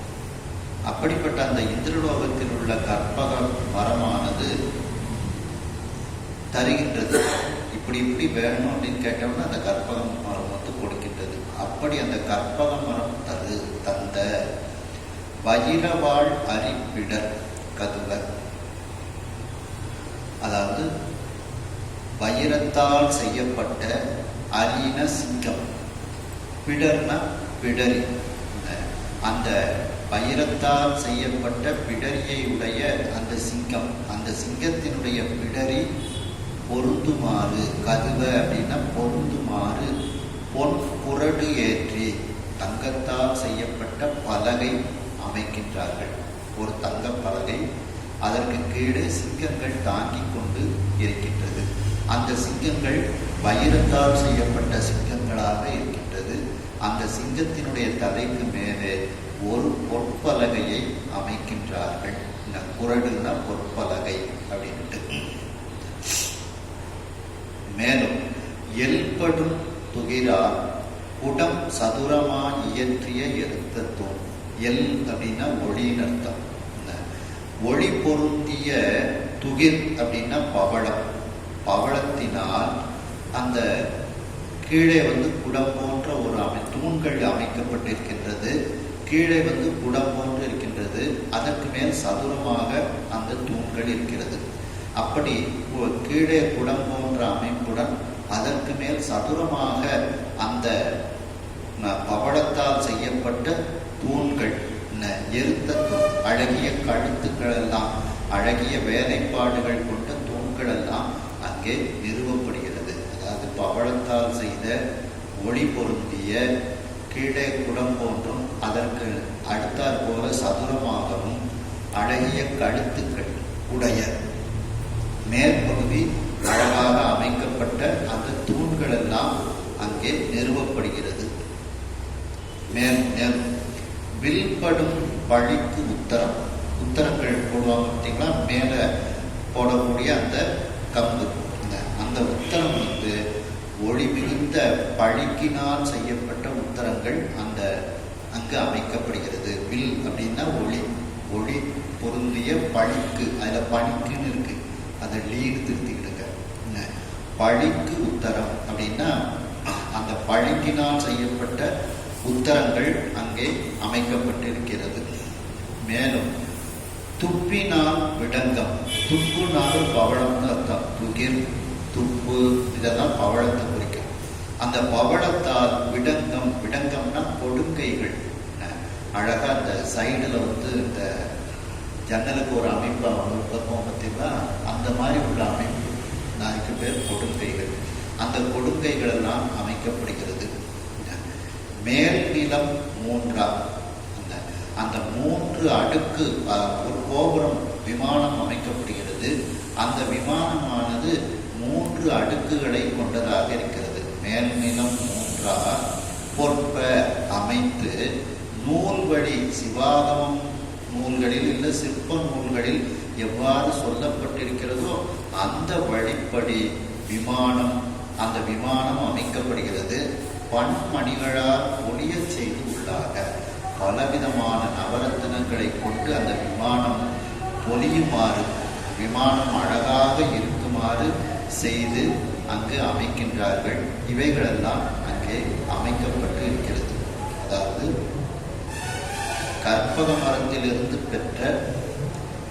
அப்படிப்பட்ட அந்த இந்திரலோகத்தில் உள்ள கற்பக மரமானது தருகின்றது. இப்படி இப்படி வேணும் அப்படின்னு கேட்டோம்னா அந்த கற்பக மரம் வந்து கொடுக்கின்றது. அப்படி அந்த கற்பக மரம் தந்த வயிரவாள் அரிப்பிடர் கதுவர், அதாவது வைரத்தால் செய்யப்பட்ட அரின சிங்கம், பிடர்னா பிடரி, அந்த வைரத்தால் செய்யப்பட்ட பிடரியை உடைய அந்த சிங்கம், அந்த சிங்கத்தினுடைய பிடரி பொருந்துமாறு, கதுவ அப்படின்னா பொருந்துமாறு பொன் குரடு ஏற்றி தங்கத்தால் செய்யப்பட்ட பலகை அமைக்கின்றார்கள். ஒரு தங்க பலகை, அதற்கு கீழே சிங்கங்கள் தாங்கிக் கொண்டு இருக்கின்றது. அந்த சிங்கங்கள் வைரத்தால் செய்யப்பட்ட சிங்கங்களாக இருக்கின்றது. அந்த சிங்கத்தினுடைய தலைக்கு மேலே ஒரு பொற்பலகையை அமைக்கின்றார்கள். இந்த குரடுன்னா பொற்பலகை அப்படின்ட்டு. மேலும் எல்படும் துகிரா குடம் சதுரமா இயற்றிய எழுத்தத்துவம். எல் அப்படின்னா ஒளின்னு அர்த்தம். ஒளி பொருந்திய துகிர் அப்படின்னா பவளம். பவளத்தினால் அந்த கீழே வந்து குடம் போன்ற ஒரு தூண்கள் அமைக்கப்பட்டிருக்கின்றது. கீழே வந்து குடம் போன்று இருக்கின்றது. அதற்கு மேல் சதுரமாக அந்த தூண்கள் இருக்கிறது. அப்படி கீழே குடம் போன்ற அமைப்புடன் அதற்கு மேல் சதுரமாக அந்த பவளத்தால் செய்யப்பட்ட தூண்கள், எருத்த தூண், அழகிய கழுத்துக்கள் எல்லாம், அழகிய வேலைப்பாடுகள் கொண்ட தூண்கள் எல்லாம் அங்கே நிறுவப்படுகிறது. அதாவது பவளத்தால் செய்த ஒளி பொருந்திய கீழே குடம் போன்றும் அதற்கு அடுத்தாற் போல சதுரமாகவும் அழகிய கழுத்துக்கள் உடைய மேற்பகுதி அழகாக அமைக்கப்பட்ட அந்த தூண்கள் எல்லாம் அங்கே நிறுவப்படுகிறது. மேலும் வில்படும் பழிக்கு உத்தரம், உத்தரங்கள் போடுவாங்க பார்த்தீங்களா, மேலே போடக்கூடிய அந்த கம்பு, அந்த உத்தரம் வந்து ஒளி மிகுந்த பழிக்கினால் செய்யப்பட்ட உத்தரங்கள் அங்கு அமைக்கப்படுகிறது. வில் அப்படின்னா ஒளி, ஒளி பொருந்திய பழிக்கு, அதில் பழிக்குன்னு இருக்கு, அதை லீடு திருத்திக்கிடுங்க. பழிக்கு உத்தரம் அப்படின்னா அந்த பழிக்கினால் செய்யப்பட்ட உத்தரங்கள் அங்கே அமைக்கப்பட்டிருக்கிறது. மேலும் துப்பினால் விடங்கம், துப்புனாலும் பவளம்னு அர்த்தம். துகிர், துப்பு இதெல்லாம் பவளத்தை குறிக்கும். அந்த பவளத்தால் விடங்கம், விடங்கம்னா கொடுங்கைகள். அழகா அந்த சைடுல வந்து இந்த ஜன்னலுக்கு ஒரு அமைப்பு பக்கம் பார்த்தீங்கன்னா அந்த மாதிரி உள்ள அமைப்பு, அதுக்கு பேர் கொடுங்கைகள். அந்த கொடுங்கைகள் எல்லாம் அமைக்கப்படுகிறது. மேல் நிலம் மூன்றா, அந்த 3 அடுக்கு ஒரு கோபுரம் விமானம் அமைக்கப்படுகிறது. அந்த விமானமானது 3 அடுக்குகளை கொண்டதாக இருக்கிறது. மேல் நிலம் மூன்றா பொற்ப அமைத்து நூல்வழி, சிவாகமம் நூல்களில் இல்லை சிற்ப நூல்களில் எவ்வாறு சொல்லப்பட்டிருக்கிறதோ அந்த வழிப்படி விமானம், அந்த விமானம் அமைக்கப்படுகிறது. பன்மணிகளால் ஒளிய செய்து உள்ளாக பலவிதமான நவரத்தினங்களை கொண்டு அந்த விமானம் பொலியுமாறு, விமானம் அழகாக இருக்குமாறு செய்து அங்கு அமைக்கின்றார்கள். இவைகளெல்லாம் அங்கே அமைக்கப்பட்டு இருக்கிறது. அதாவது கற்பக மரத்திலிருந்து பெற்ற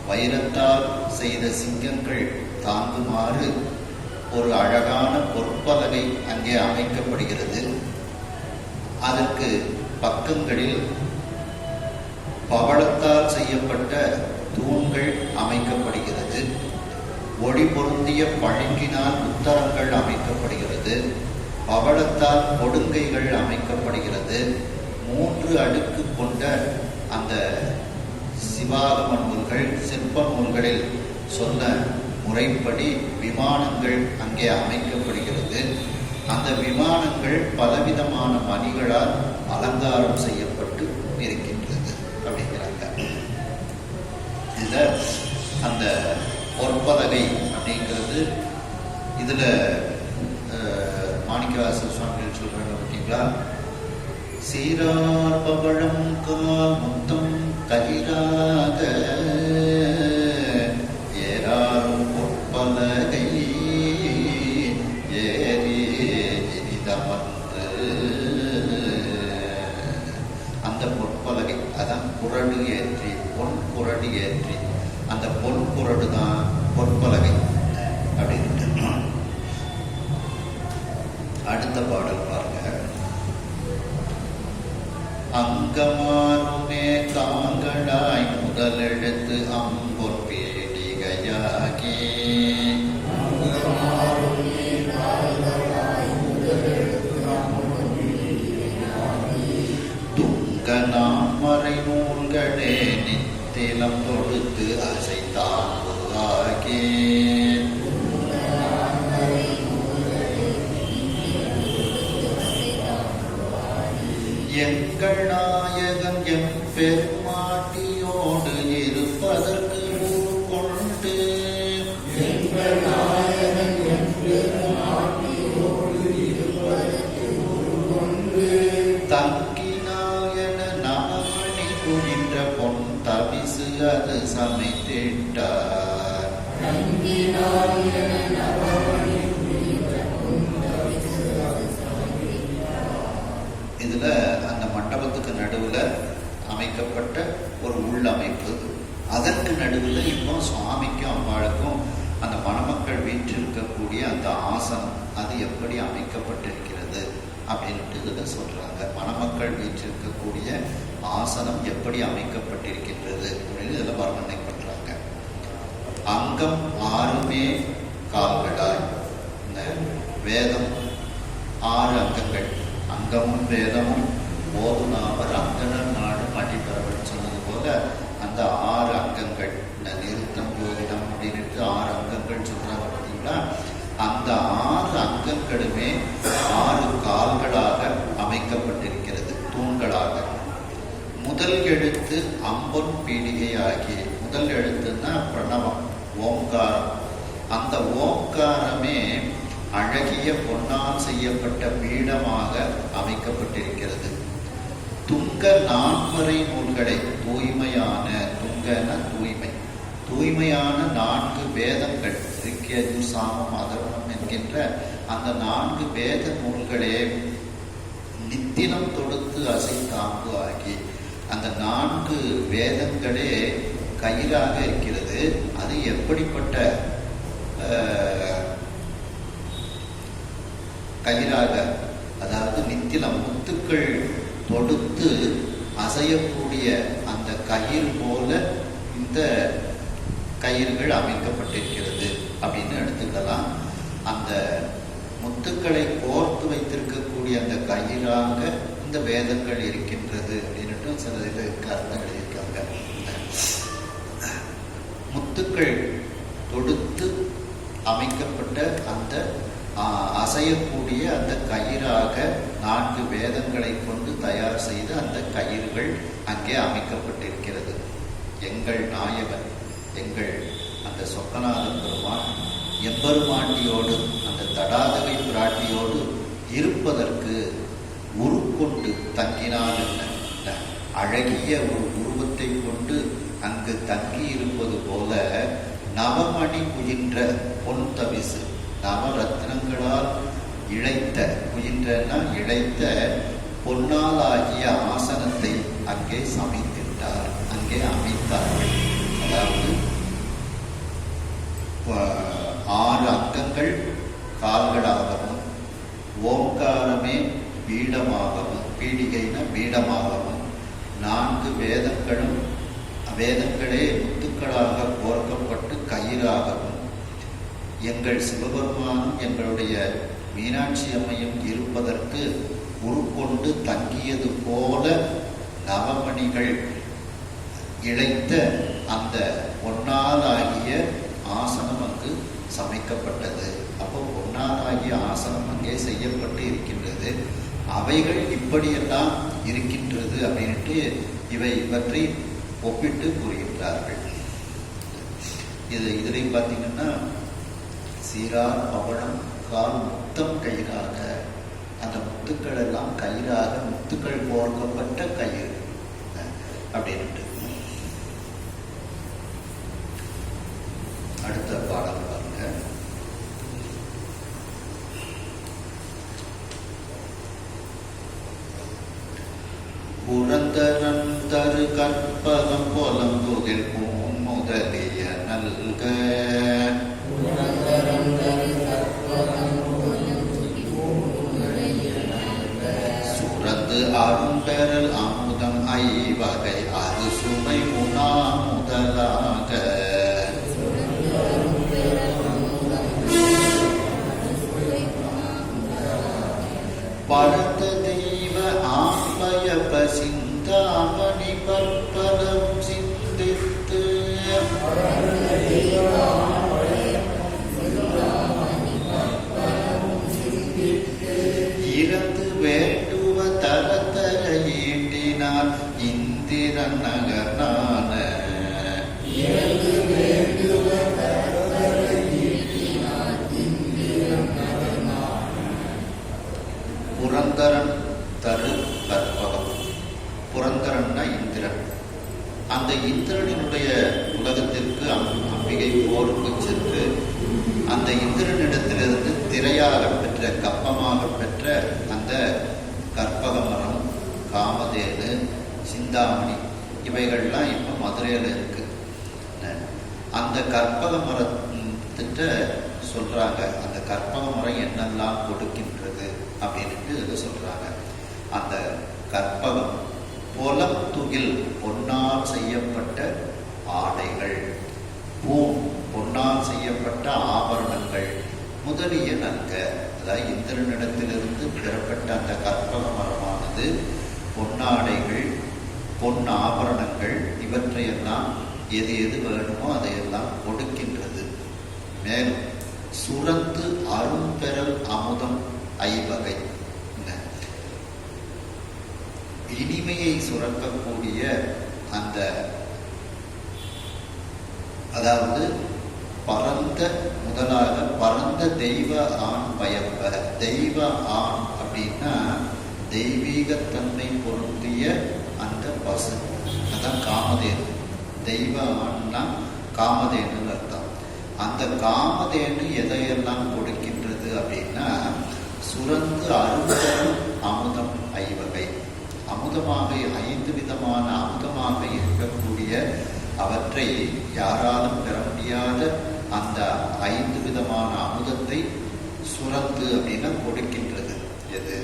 வைரத்தால் செய்த சிங்கங்கள் தாங்குமாறு ஒரு அழகான பொற்பலகை அங்கே அமைக்கப்படுகிறது. அதற்கு பக்கங்களில் பவளத்தால் செய்யப்பட்ட தூண்கள் அமைக்கப்படுகிறது. ஒளி பொருந்திய பளிங்கினால் உத்தரங்கள் அமைக்கப்படுகிறது. பவளத்தால் கொடுங்கைகள் அமைக்கப்படுகிறது. 3 அடுக்கு கொண்ட அந்த சிவாகம நூல்கள், சிற்ப நூல்களில் சொன்ன முறைப்படி விமானங்கள் அங்கே அமைக்கப்படுகிறது. அந்த விமானங்கள் பலவிதமான மணிகளால் அலங்காரம் செய்யப்பட்டு இருக்கின்றது அப்படிங்கிறாங்க. இதுல அந்த பொற்பலகை அப்படிங்கிறது இதுல மாணிக்கவாசகர் சுவாமிகள் சொல்றாங்க பார்த்தீங்களா, சீரார் பவழம் கால் முத்தம் கயிறாக ஏறாரும் பொற்பலகை ஏறி இனிதமர்ந்து. அந்த பொற்பலகை அதான் குரடு ஏற்றி, பொன் குரடு ஏற்றி, அந்த பொன் குரடு தான் பொற்பலகை அப்படின்ட்டு. அடுத்த பாடல் பாருங்க. அங்கமாருமே காங்களாய் முதலெழுத்து அம்பொற் பேடிகையாகி துங்க நாமரை நூல்களே நித்திலம் தொடுத்து அசைத்தாங்கி எங்கள் நாயகன் எம் பெருமாட்டியோடு இருப்பதற்கு கொண்டு தங்கினால் என நமமணி குழின்ற பொன் தவிசு அது சமைத்திட்டார். இதுல அந்த மண்டபத்துக்கு நடுவுல அமைக்கப்பட்ட ஒரு உள்ளமைப்பு, அதற்கு நடுவில் இப்போ சுவாமிக்கும் அம்பாளுக்கும் அந்த மணமக்கள் வீற்றிருக்கக்கூடிய அந்த ஆசனம் அது எப்படி அமைக்கப்பட்டிருக்கிறது அப்படின்ட்டு இதில் சொல்றாங்க. மணமக்கள் வீற்றிருக்கக்கூடிய ஆசனம் எப்படி அமைக்கப்பட்டிருக்கின்றது அப்படின்னு இதில் வர்ணனை பண்றாங்க. அங்கம் 6 கால்களாய், இந்த வேதம் 6 அங்கங்கள், அங்கமும் வேதமும் போதுநாவர் அங்கனர் நாடு மடிபரவன் சொன்னது போல அந்த 6 அங்கங்கள், இந்த நிறுத்தம் யோகிடம் அப்படின்னு 6 அங்கங்கள் சொல்றாங்க பார்த்தீங்களா. அந்த 6 அங்கங்களுமே 6 கால்களாக அமைக்கப்பட்டிருக்கிறது, தூண்களாக. முதல் எழுத்து அம்பொன் பீடிகை ஆகிய, முதல் எழுத்துன்னா பிரணவம், ஓங்காரம். அந்த ஓங்காரமே அழகிய பொன்னால் செய்யப்பட்ட பீடமாக அமைக்கப்பட்டிருக்கிறது. துங்க நான்மறை நூல்களை, தூய்மையான, துங்கன தூய்மை, தூய்மையான 4 வேதங்கள், ரிக்யஜு சாமம் அதர்வனம் என்கின்ற அந்த 4 வேத நூல்களே நித்தினம் தொடுத்து அசைத்தாங்கு ஆகி, அந்த 4 வேதங்களே கயிறாக இருக்கிறது. அது எப்படிப்பட்ட கயிறாக, அதாவது நித்திலம் முத்துக்கள் தொடுத்து அசையக்கூடிய அந்த கயிறு போல இந்த கயிறுகள் அமைக்கப்பட்டிருக்கிறது அப்படின்னு எடுத்துக்கலாம். அந்த முத்துக்களை கோர்த்து வைத்திருக்கக்கூடிய அந்த கயிறாக இந்த வேதங்கள் இருக்கின்றது அப்படின்ட்டு சில இதுக்கு அர்த்தம் எழுதியிருக்காங்க. முத்துக்கள் தொடுத்து அமைக்கப்பட்ட அந்த அசையக்கூடிய அந்த கயிறாக 4 வேதங்களை கொண்டு தயார் செய்து அந்த கயிறுகள் அங்கே அமைக்கப்பட்டிருக்கிறது. எங்கள் நாயகன், எங்கள் அந்த சொக்கநாத பெருமான் எம்பெருமாட்டியோடு, அந்த தடாதகை பிராட்டியோடு இருப்பதற்கு உருக்கொண்டு தங்கினார் என்ன, அழகிய ஒரு உருவத்தை கொண்டு அங்கு தங்கி இருப்பது போல நவமணி குயின்ற பொன் தவிசு, நவரத்னங்களால் இழைத்த, குயின்றனா இழைத்த பொன்னாலாகிய ஆசனத்தை அங்கே சமைத்திட்டார், அங்கே அமைத்தார்கள். அதாவது 6 அங்கங்கள் கால்களாகவும், ஓங்காரமே பீடமாகவும், பீடிகைன பீடமாகவும், 4 வேதங்களே முத்துக்களாக கோர்க்கப்பட்டு கயிறாகவும், எங்கள் சிவபெருமானும் எங்களுடைய மீனாட்சி அம்மையும் இருப்பதற்கு உருக்கொண்டு தங்கியது போல நவமணிகள் இழைத்த அந்த பொன்னாலாகிய ஆசனம் அங்கு சமைக்கப்பட்டது. அப்போ பொன்னாலாகிய ஆசனம் அங்கே செய்யப்பட்டு இருக்கின்றது. அவைகள் இப்படியெல்லாம் இருக்கின்றது அப்படின்ட்டு இவற்றை ஒப்பிட்டு கூறுகின்றார்கள். இதுலையும் பார்த்தீங்கன்னா சீரார் பவளம் கால் முத்தம் கயிறாக, அந்த முத்துக்கள் எல்லாம் கயிறாக, முத்துக்கள் கோர்க்கப்பட்ட கயிறு அப்படின்ட்டு. அடுத்த பாடம் பாருங்க. புரந்தரன் தரு கற்பகம் பொலம்புகில் பூம் முதலிய நல்க, சுரந்து அரும்பெறல் அமுதம் ஐவகை அது சுவை உணா முதலாக, பரந்த தெய்வ ஆம்பய பசிந்தாமணி பற்பலம் சிந்தித்து, இறந்து வேண்டுவ தரத்தர ஈட்டினார் இந்திரன் நகரான, புரந்தரன் தரு கற்பகம். புரந்தரன்னா இந்திரன். அந்த இந்திரனினுடைய உலகத்திற்கு அம்பிகை போருக்கு சென்று அந்த இந்திரனிடத்திலிருந்து திரையாக பெற்ற, கப்பமாக பெற்ற அந்த கற்பக மரம், காமதேனு, சிந்தாமணி இவைகள்லாம் இப்போ மதுரையில் இருக்கு. அந்த கற்பக மரத்திட்ட சொல்றாங்க, அந்த கற்பக மரம் என்னெல்லாம் கொடுக்கின்றது அப்படின்ட்டு சொல்றாங்க. அந்த கற்பகம் பொலம் துகில் பொன்னால் செய்யப்பட்ட ஆடைகள், பொன்னால் செய்யப்பட்ட ஆபரணங்கள் முதலிய நன்க, அதாவது இந்திரனிடத்திலிருந்து பெறப்பட்ட அந்த கற்பக மரமானது பொன்னாடைகள், பொன் ஆபரணங்கள் இவற்றையெல்லாம் எது எது வேணுமோ அதையெல்லாம் கொடுக்கின்றது. மேலும் சுரந்து அரும்பெறல் அமுதம் ஐவகை, இனிமையை சுரக்கக்கூடிய அந்த, அதாவது பரந்த முதலாக பரந்த தெய்வ ஆண் பயப்ப. தெய்வ ஆண் அப்படின்னா தெய்வீகத்தன்மை பொருந்திய அந்த பசு, அதான் காமதேனு. தெய்வ ஆண்னா காமதேனுன்னு அர்த்தம். அந்த காமதேனு எதையெல்லாம் கொடுக்கின்றது அப்படின்னா சுரந்து அரும்பெறல் அமுதம் ஐவகை, அமுதமாக 5 விதமான அமுதமாக இருக்கக்கூடிய அவற்றை யாராலும் பெற முடியாத அந்த 5 விதமான அமுதத்தை சுரந்து அப்படின்னா கொடுக்கின்றது. எது?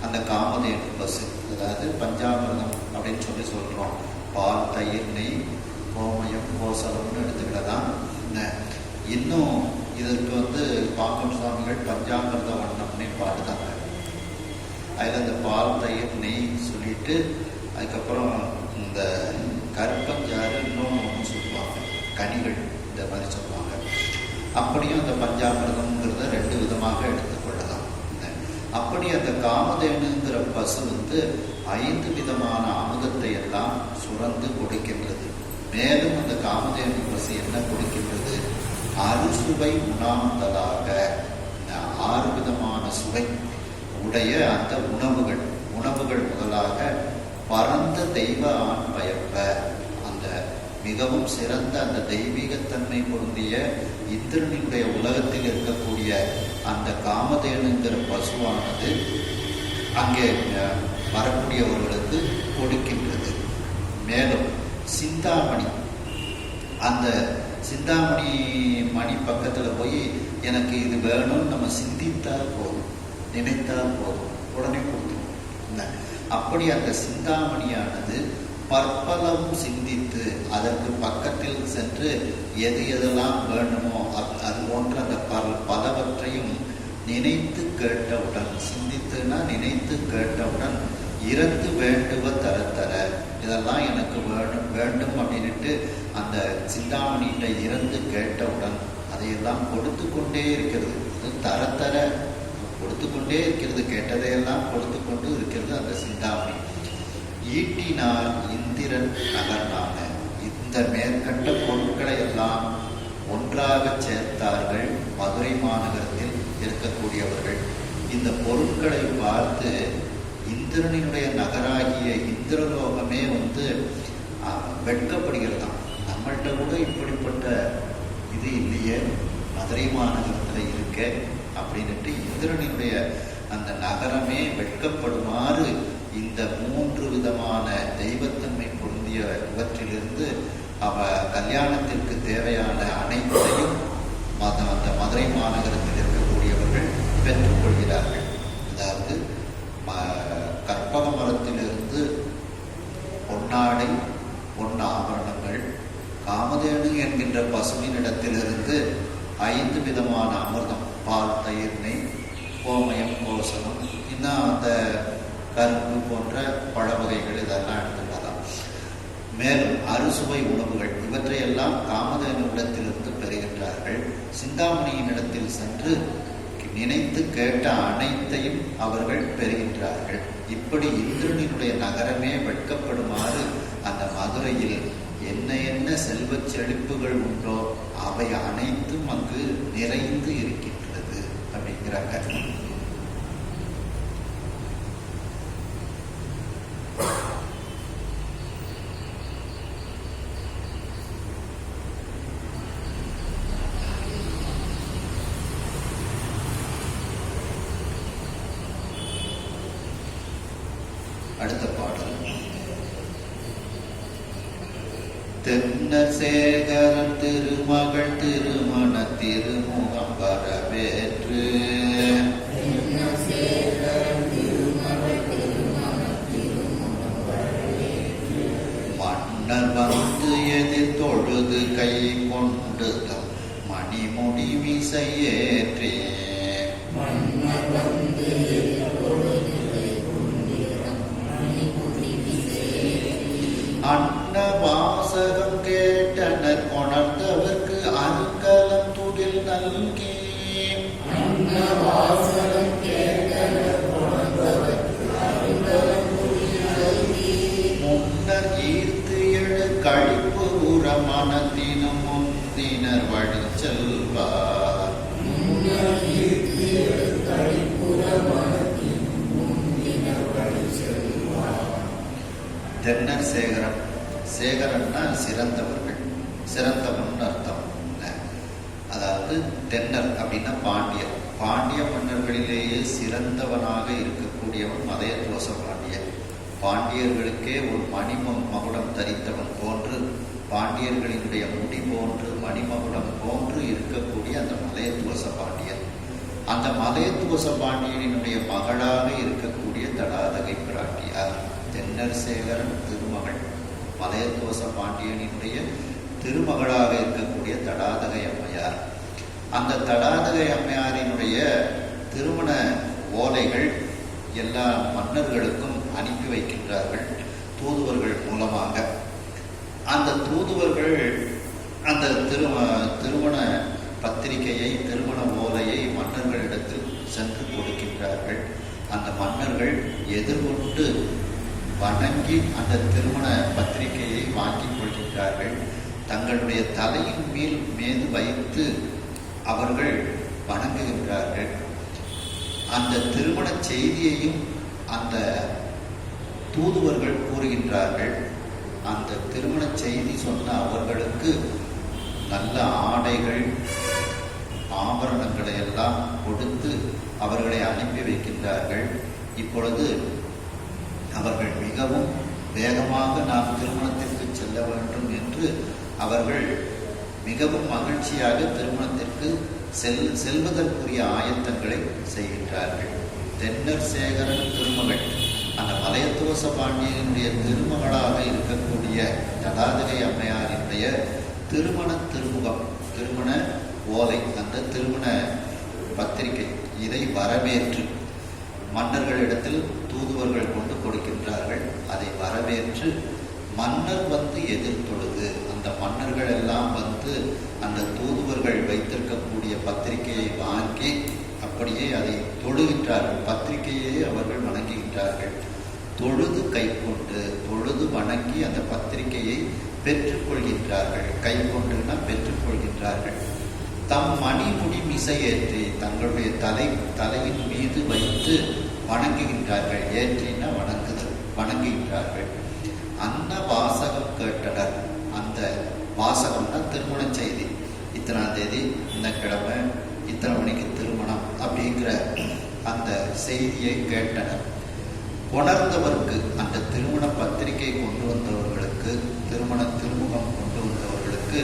அந்த காமதேனு பசு. அதாவது பஞ்சாமிர்தம் அப்படின்னு சொல்றோம். பால், தயிர், நெய், கோமயம், கோசலம்னு எடுத்துக்கிட்டதான். இன்னும் இதற்கு பாக்கம் சுவாமிகள் பஞ்சாமிர்த வண்ணம்னே பாடுதாங்க. அதில் அந்த பால், தயிர், நெய் சொல்லிட்டு அதுக்கப்புறம் இந்த கருப்பஞ்சாறு இன்னொன்று ஒன்று சொல்லுவாங்க, கனிகள் இந்த மாதிரி சொல்லுவாங்க. அப்படியும் அந்த பஞ்சாமிர்தம்ங்கிறத 2 விதமாக எடுத்துக்கொள்ளலாம். அப்படி அந்த காமதேனுங்கிற பசு 5 விதமான அமுதத்தை எல்லாம் சுரந்து கொடுக்கின்றது. மேலும் அந்த காமதேனு பசு என்ன கொடுக்கின்றது? அறுசுவை உணாந்தலாக 6 விதமான சுவை உடைய அந்த உணவுகள் முதலாக பரந்த தெய்வ ஆண் பயப்ப, அந்த மிகவும் சிறந்த அந்த தெய்வீகத்தன்மை பொருந்திய இந்திரனுடைய உலகத்தில் இருக்கக்கூடிய அந்த காமதேனுங்கிற பசுவானது அங்கே வரக்கூடியவர்களுக்கு கொடுக்கின்றது. மேலும் சிந்தாமணி, அந்த சிந்தாமணி மணி பக்கத்தில் போய் எனக்கு இது வேணும்னு நம்ம சிந்தித்தால் போதும், நினைத்தால் போதும், உடனே கொடுத்துரும். அப்படி அந்த சிந்தாமணியானது பற்பலவும் சிந்தித்து அதற்கு பக்கத்தில் சென்று எது எதெல்லாம் வேண்டுமோ அது போன்ற அந்த பலவற்றையும் நினைத்து கேட்டவுடன், சிந்தித்துனா நினைத்து கேட்டவுடன், இறந்து வேண்டுவ தர தர, இதெல்லாம் எனக்கு வேண்டும் அப்படின்ட்டு அந்த சிந்தாமணிகிட்ட இறந்து கேட்டவுடன் அதையெல்லாம் கொடுத்து கொண்டே இருக்கிறது. அது தர தர கொடுத்து கொண்டே இருக்கிறது, கேட்டதையெல்லாம் கொடுத்து கொண்டு இருக்கிறது அந்த சிந்தாமணி. ஈட்டினால் இந்திரன் நகர்னான, இந்த மேற்கண்ட பொருட்களை எல்லாம் ஒன்றாக சேர்த்தார்கள் மதுரை மாநகரத்தில் இருக்கக்கூடியவர்கள். இந்த பொருட்களை பார்த்து இந்திரனுடைய நகராகிய இந்திரலோகமே வெட்கப்படுகிறதாம். நம்மள்கிட்ட கூட இப்படிப்பட்ட இது இல்லையே, மதுரை மாநகரத்தில் இருக்க அப்படின்ட்டு இந்திரனுடைய அந்த நகரமே வெட்கப்படுமாறு இந்த 3 விதமான தெய்வத்தன்மை பொருந்திய இவற்றிலிருந்து கல்யாணத்திற்கு தேவையான அனைத்தையும் அந்த மதுரை மாநகரத்தில் இருக்கக்கூடியவர்கள் பெற்றுக்கொள்கிறார்கள். அதாவது கற்பக மரத்திலிருந்து பொன்னாடை, பொன் ஆபரணங்கள், காமதேனு என்கின்ற பசுவினிடத்திலிருந்து 5 விதமான அமிர்தம், பால், தயிர், நெய், கோமயம், கோசனம், இன்னும் அந்த கரும்பு போன்ற பழ வகைகள் இதெல்லாம் எடுத்துக்கலாம். மேலும் அறுசுவை உணவுகள் இவற்றையெல்லாம் காமதேனுவிடத்திலிருந்து பெறுகின்றார்கள். சிந்தாமணியினிடத்தில் சென்று நினைத்து கேட்ட அனைத்தையும் அவர்கள் பெறுகின்றார்கள். இப்படி இந்திரனினுடைய நகரமே வெட்கப்படுமாறு அந்த மதுரையில் என்ன என்ன செல்வச் செழிப்புகள் உண்டோ அவை அனைத்தும் அங்கு நிறைந்து இருக்கின்றது அப்படிங்கிறாங்க. அடுத்த பாடல். தென்னர் சேகரன் திருமகள் திருமண திருமுகம் வரவேற்று மன்னர் வந்து எதிர் தொழுது கை கொண்டு மணிமுடி விசையேற்றே அன்ன வாசகம் கேட்டனர் கொணர்ந்தவர்க்கு அருங்கலம் துடில் நல்கி முன்னர் ஈர்த்து எழு கழிப்பு உற மனத்தினும் முந்தினர் வழி செல்வார். தென்னர் சேகரன், சேகரன்னா சிறந்தவர்கள், சிறந்தவன் அர்த்தம். அதாவது தென்னர் அப்படின்னா பாண்டியர், பாண்டிய மன்னர்களிலேயே சிறந்தவனாக இருக்கக்கூடியவன் மதயத்துவச பாண்டியன். பாண்டியர்களுக்கே ஒரு மணிமகுடம் தரித்தவன் போன்று, பாண்டியர்களினுடைய முடி போன்று மணிமகுடம் போன்று இருக்கக்கூடிய அந்த மலையத்துவச பாண்டியன். அந்த மலையத்துவச பாண்டியனுடைய மகளாக இருக்கக்கூடிய தடாதகை பிராட்டியார் தென்னர் சேகரன் திருமகள், மலையத்துவச பாண்டியனுடைய திருமகளாக இருக்கக்கூடிய தடாதகை அம்மையார். அந்த தடாதகை அம்மையாரினுடைய திருமண ஓலைகள் எல்லா மன்னர்களுக்கும் அனுப்பி வைக்கின்றார்கள் தூதுவர்கள் மூலமாக. அந்த தூதுவர்கள் அந்த திருமண பத்திரிகையை, திருமண ஓலையை மன்னர்களிடத்தில் சென்று கொடுக்கின்றார்கள். அந்த மன்னர்கள் எதிர்கொண்டு வணங்கி அந்த திருமண பத்திரிகையை வாங்கிக் கொள்கின்றார்கள். தங்களுடைய தலையின் மீது வைத்து அவர்கள் வணங்குகின்றார்கள். அந்த திருமண செய்தியையும் அந்த தூதுவர்கள் கூறுகின்றார்கள். அந்த திருமண செய்தி சொன்ன அவர்களுக்கு நல்ல ஆடைகள், ஆபரணங்களை எல்லாம் கொடுத்து அவர்களை அனுப்பி வைக்கின்றார்கள். இப்பொழுது அவர்கள் மிகவும் வேகமாக நாம் திருமணத்திற்கு செல்ல வேண்டும் என்று அவர்கள் மிகவும் மகிழ்ச்சியாக திருமணத்திற்கு செல்வதற்குரிய ஆயத்தங்களை செய்கின்றார்கள். தென்னர் சேகரன் திருமகள், அந்த மலையத்துவச பாண்டியனுடைய திருமகளாக இருக்கக்கூடிய தடாதகை அம்மையாரினுடைய திருமண திருமுகம், திருமண ஓலை, அந்த திருமண பத்திரிகை, இதை வரவேற்று மன்னர்களிடத்தில் தூதுவர்கள் கொண்டு கொடுக்கின்றார்கள். அதை வரவேற்று மன்னர் வந்து எதிர்த்தொழுது, அந்த மன்னர்கள் எல்லாம் வந்து அந்த தூதுவர்கள் வைத்திருக்கக்கூடிய பத்திரிகையை வாங்கி அப்படியே அதை தொழுகின்றார்கள். பத்திரிகையை அவர்கள் வணங்குகின்றார்கள். தொழுது கை கொண்டு, தொழுது வணங்கி அந்த பத்திரிகையை பெற்றுக்கொள்கின்றார்கள். கை கொண்டுனா பெற்றுக்கொள்கின்றார்கள். தம் மணிமுடி மிசையேற்றி தங்களுடைய தலையின் மீது வைத்து வணங்குகின்றார்கள். ஏற்றினா வணங்குதல், வணங்குகின்றார்கள். அந்த வாசகம் கேட்டனர். அந்த வாசகம்னா திருமண செய்தி, இத்தனாம் தேதி இந்த கிழமை இத்தனை மணிக்கு திருமணம் அப்படிங்கிற அந்த செய்தியை கேட்டனர். உணர்ந்தவருக்கு, அந்த திருமண பத்திரிகை கொண்டு வந்தவர்களுக்கு, திருமண திருமுகம் கொண்டு வந்தவர்களுக்கு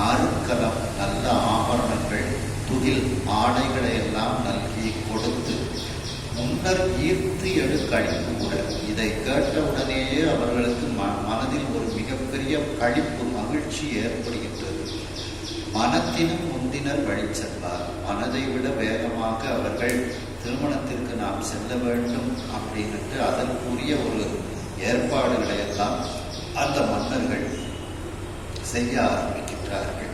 ஆறுக்களம், நல்ல ஆபரணங்கள், துகில் ஆடைகளை எல்லாம் நல்கி கொடுத்து முன்னர் ஈர்த்து எடுக்கழிப்பு கூட. இதை கேட்டவுடனேயே அவர்களுக்கு மனதில் ஒரு மிகப்பெரிய கழிப்பு, மகிழ்ச்சி ஏற்படுகின்றது. மனத்தினும் முந்தினர் வழி சென்றார். மனதை விட வேகமாக அவர்கள் திருமணத்திற்கு நாம் செல்ல வேண்டும் அப்படின்ட்டு அதற்குரிய ஒரு ஏற்பாடுகளை எல்லாம் அந்த மன்னர்கள் செய்ய ஆரம்பிக்கின்றார்கள்.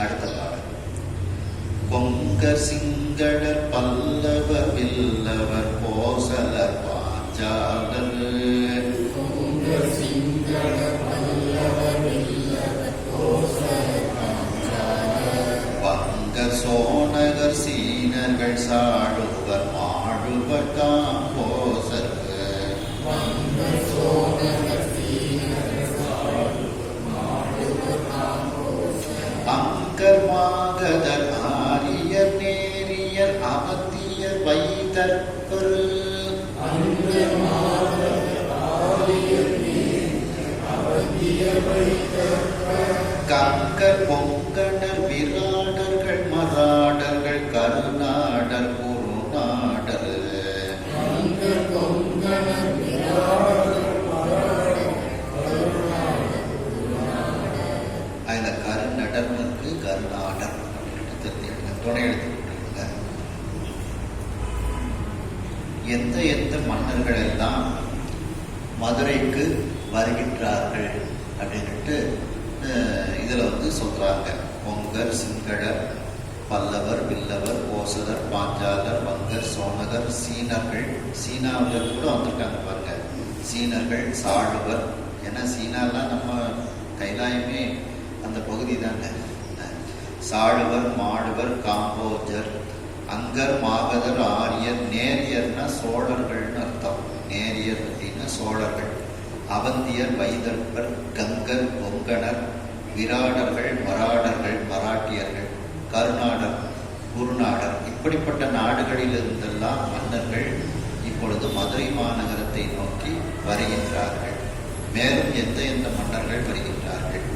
அடுத்த பாடல். கொங்கர் சிங்களர் பல்லவர் வில்லவர் கோசலர் பாஞ்சாலர், வங்கர் சோனகர் சீனர்கள் சாடுவர் மாடுவர் காம்போசர், அங்கர் மாகதர் ஆரியர் நேரியர் அவத்தியர் வைதற்பர், கங்கர் பொங்கனர் விராடர்கள் மராடர்கள் கருநாடர் குருநாடர், அதுல கருநடர்னுக்கு கருநாடர் அப்படின்னு தெரிஞ்சுக்கங்க, துணை எழுதிக்கிட்டு. எந்த மன்னர்கள் எல்லாம் மதுரைக்கு வருகின்றார்கள் அப்படின்ட்டு இதுல வந்து சொல்றாங்க. பொங்கர், சிங்களர், பல்லவர், வில்லவர், கோசலர், பாஞ்சாலர், வங்கர், சோனகர், சீனர்கள், சீனாவில் கூட வந்திருக்காங்க பாருங்க. சீனர்கள், சாளுவர், ஏன்னா சீனாலாம் நம்ம கைலாயமே அந்த பகுதி தாங்க. சாளுவர், மாடுவர், காம்போஜர், அங்கர், மாகதர், ஆரியர், நேரியர்னா சோழர்கள்னு அர்த்தம். நேரியர் அப்படின்னா சோழர்கள். அவந்தியர், வைதர்பர், கங்கர், பொங்கனர், விராடர்கள், மராடர்கள், மராட்டியர்கள், கருநாடர், குருநாடர், இப்படிப்பட்ட நாடுகளில் இருந்தெல்லாம் மன்னர்கள் இப்பொழுது மதுரை மாநகரத்தை நோக்கி வருகின்றார்கள். மேலும் எந்த மன்னர்கள் வருகின்றார்கள்?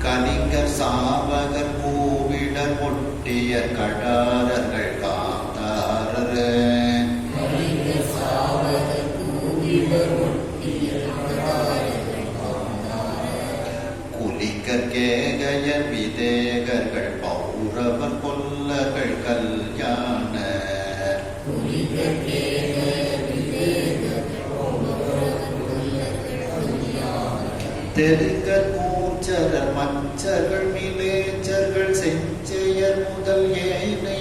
கலிங்கர், சாவகர், பூவிடர், ஒட்டியர், கடாரர்கள், காந்தாரர், குலிகர், கேகயர், விதேகர்கள், பௌரவர், கொல்லர்கள், கல்யாணர், தெலுங்கர், மூர்ச்சரர், மச்சர்கள், மிலேச்சர்கள், செஞ்சையர் முதல் ஏனை,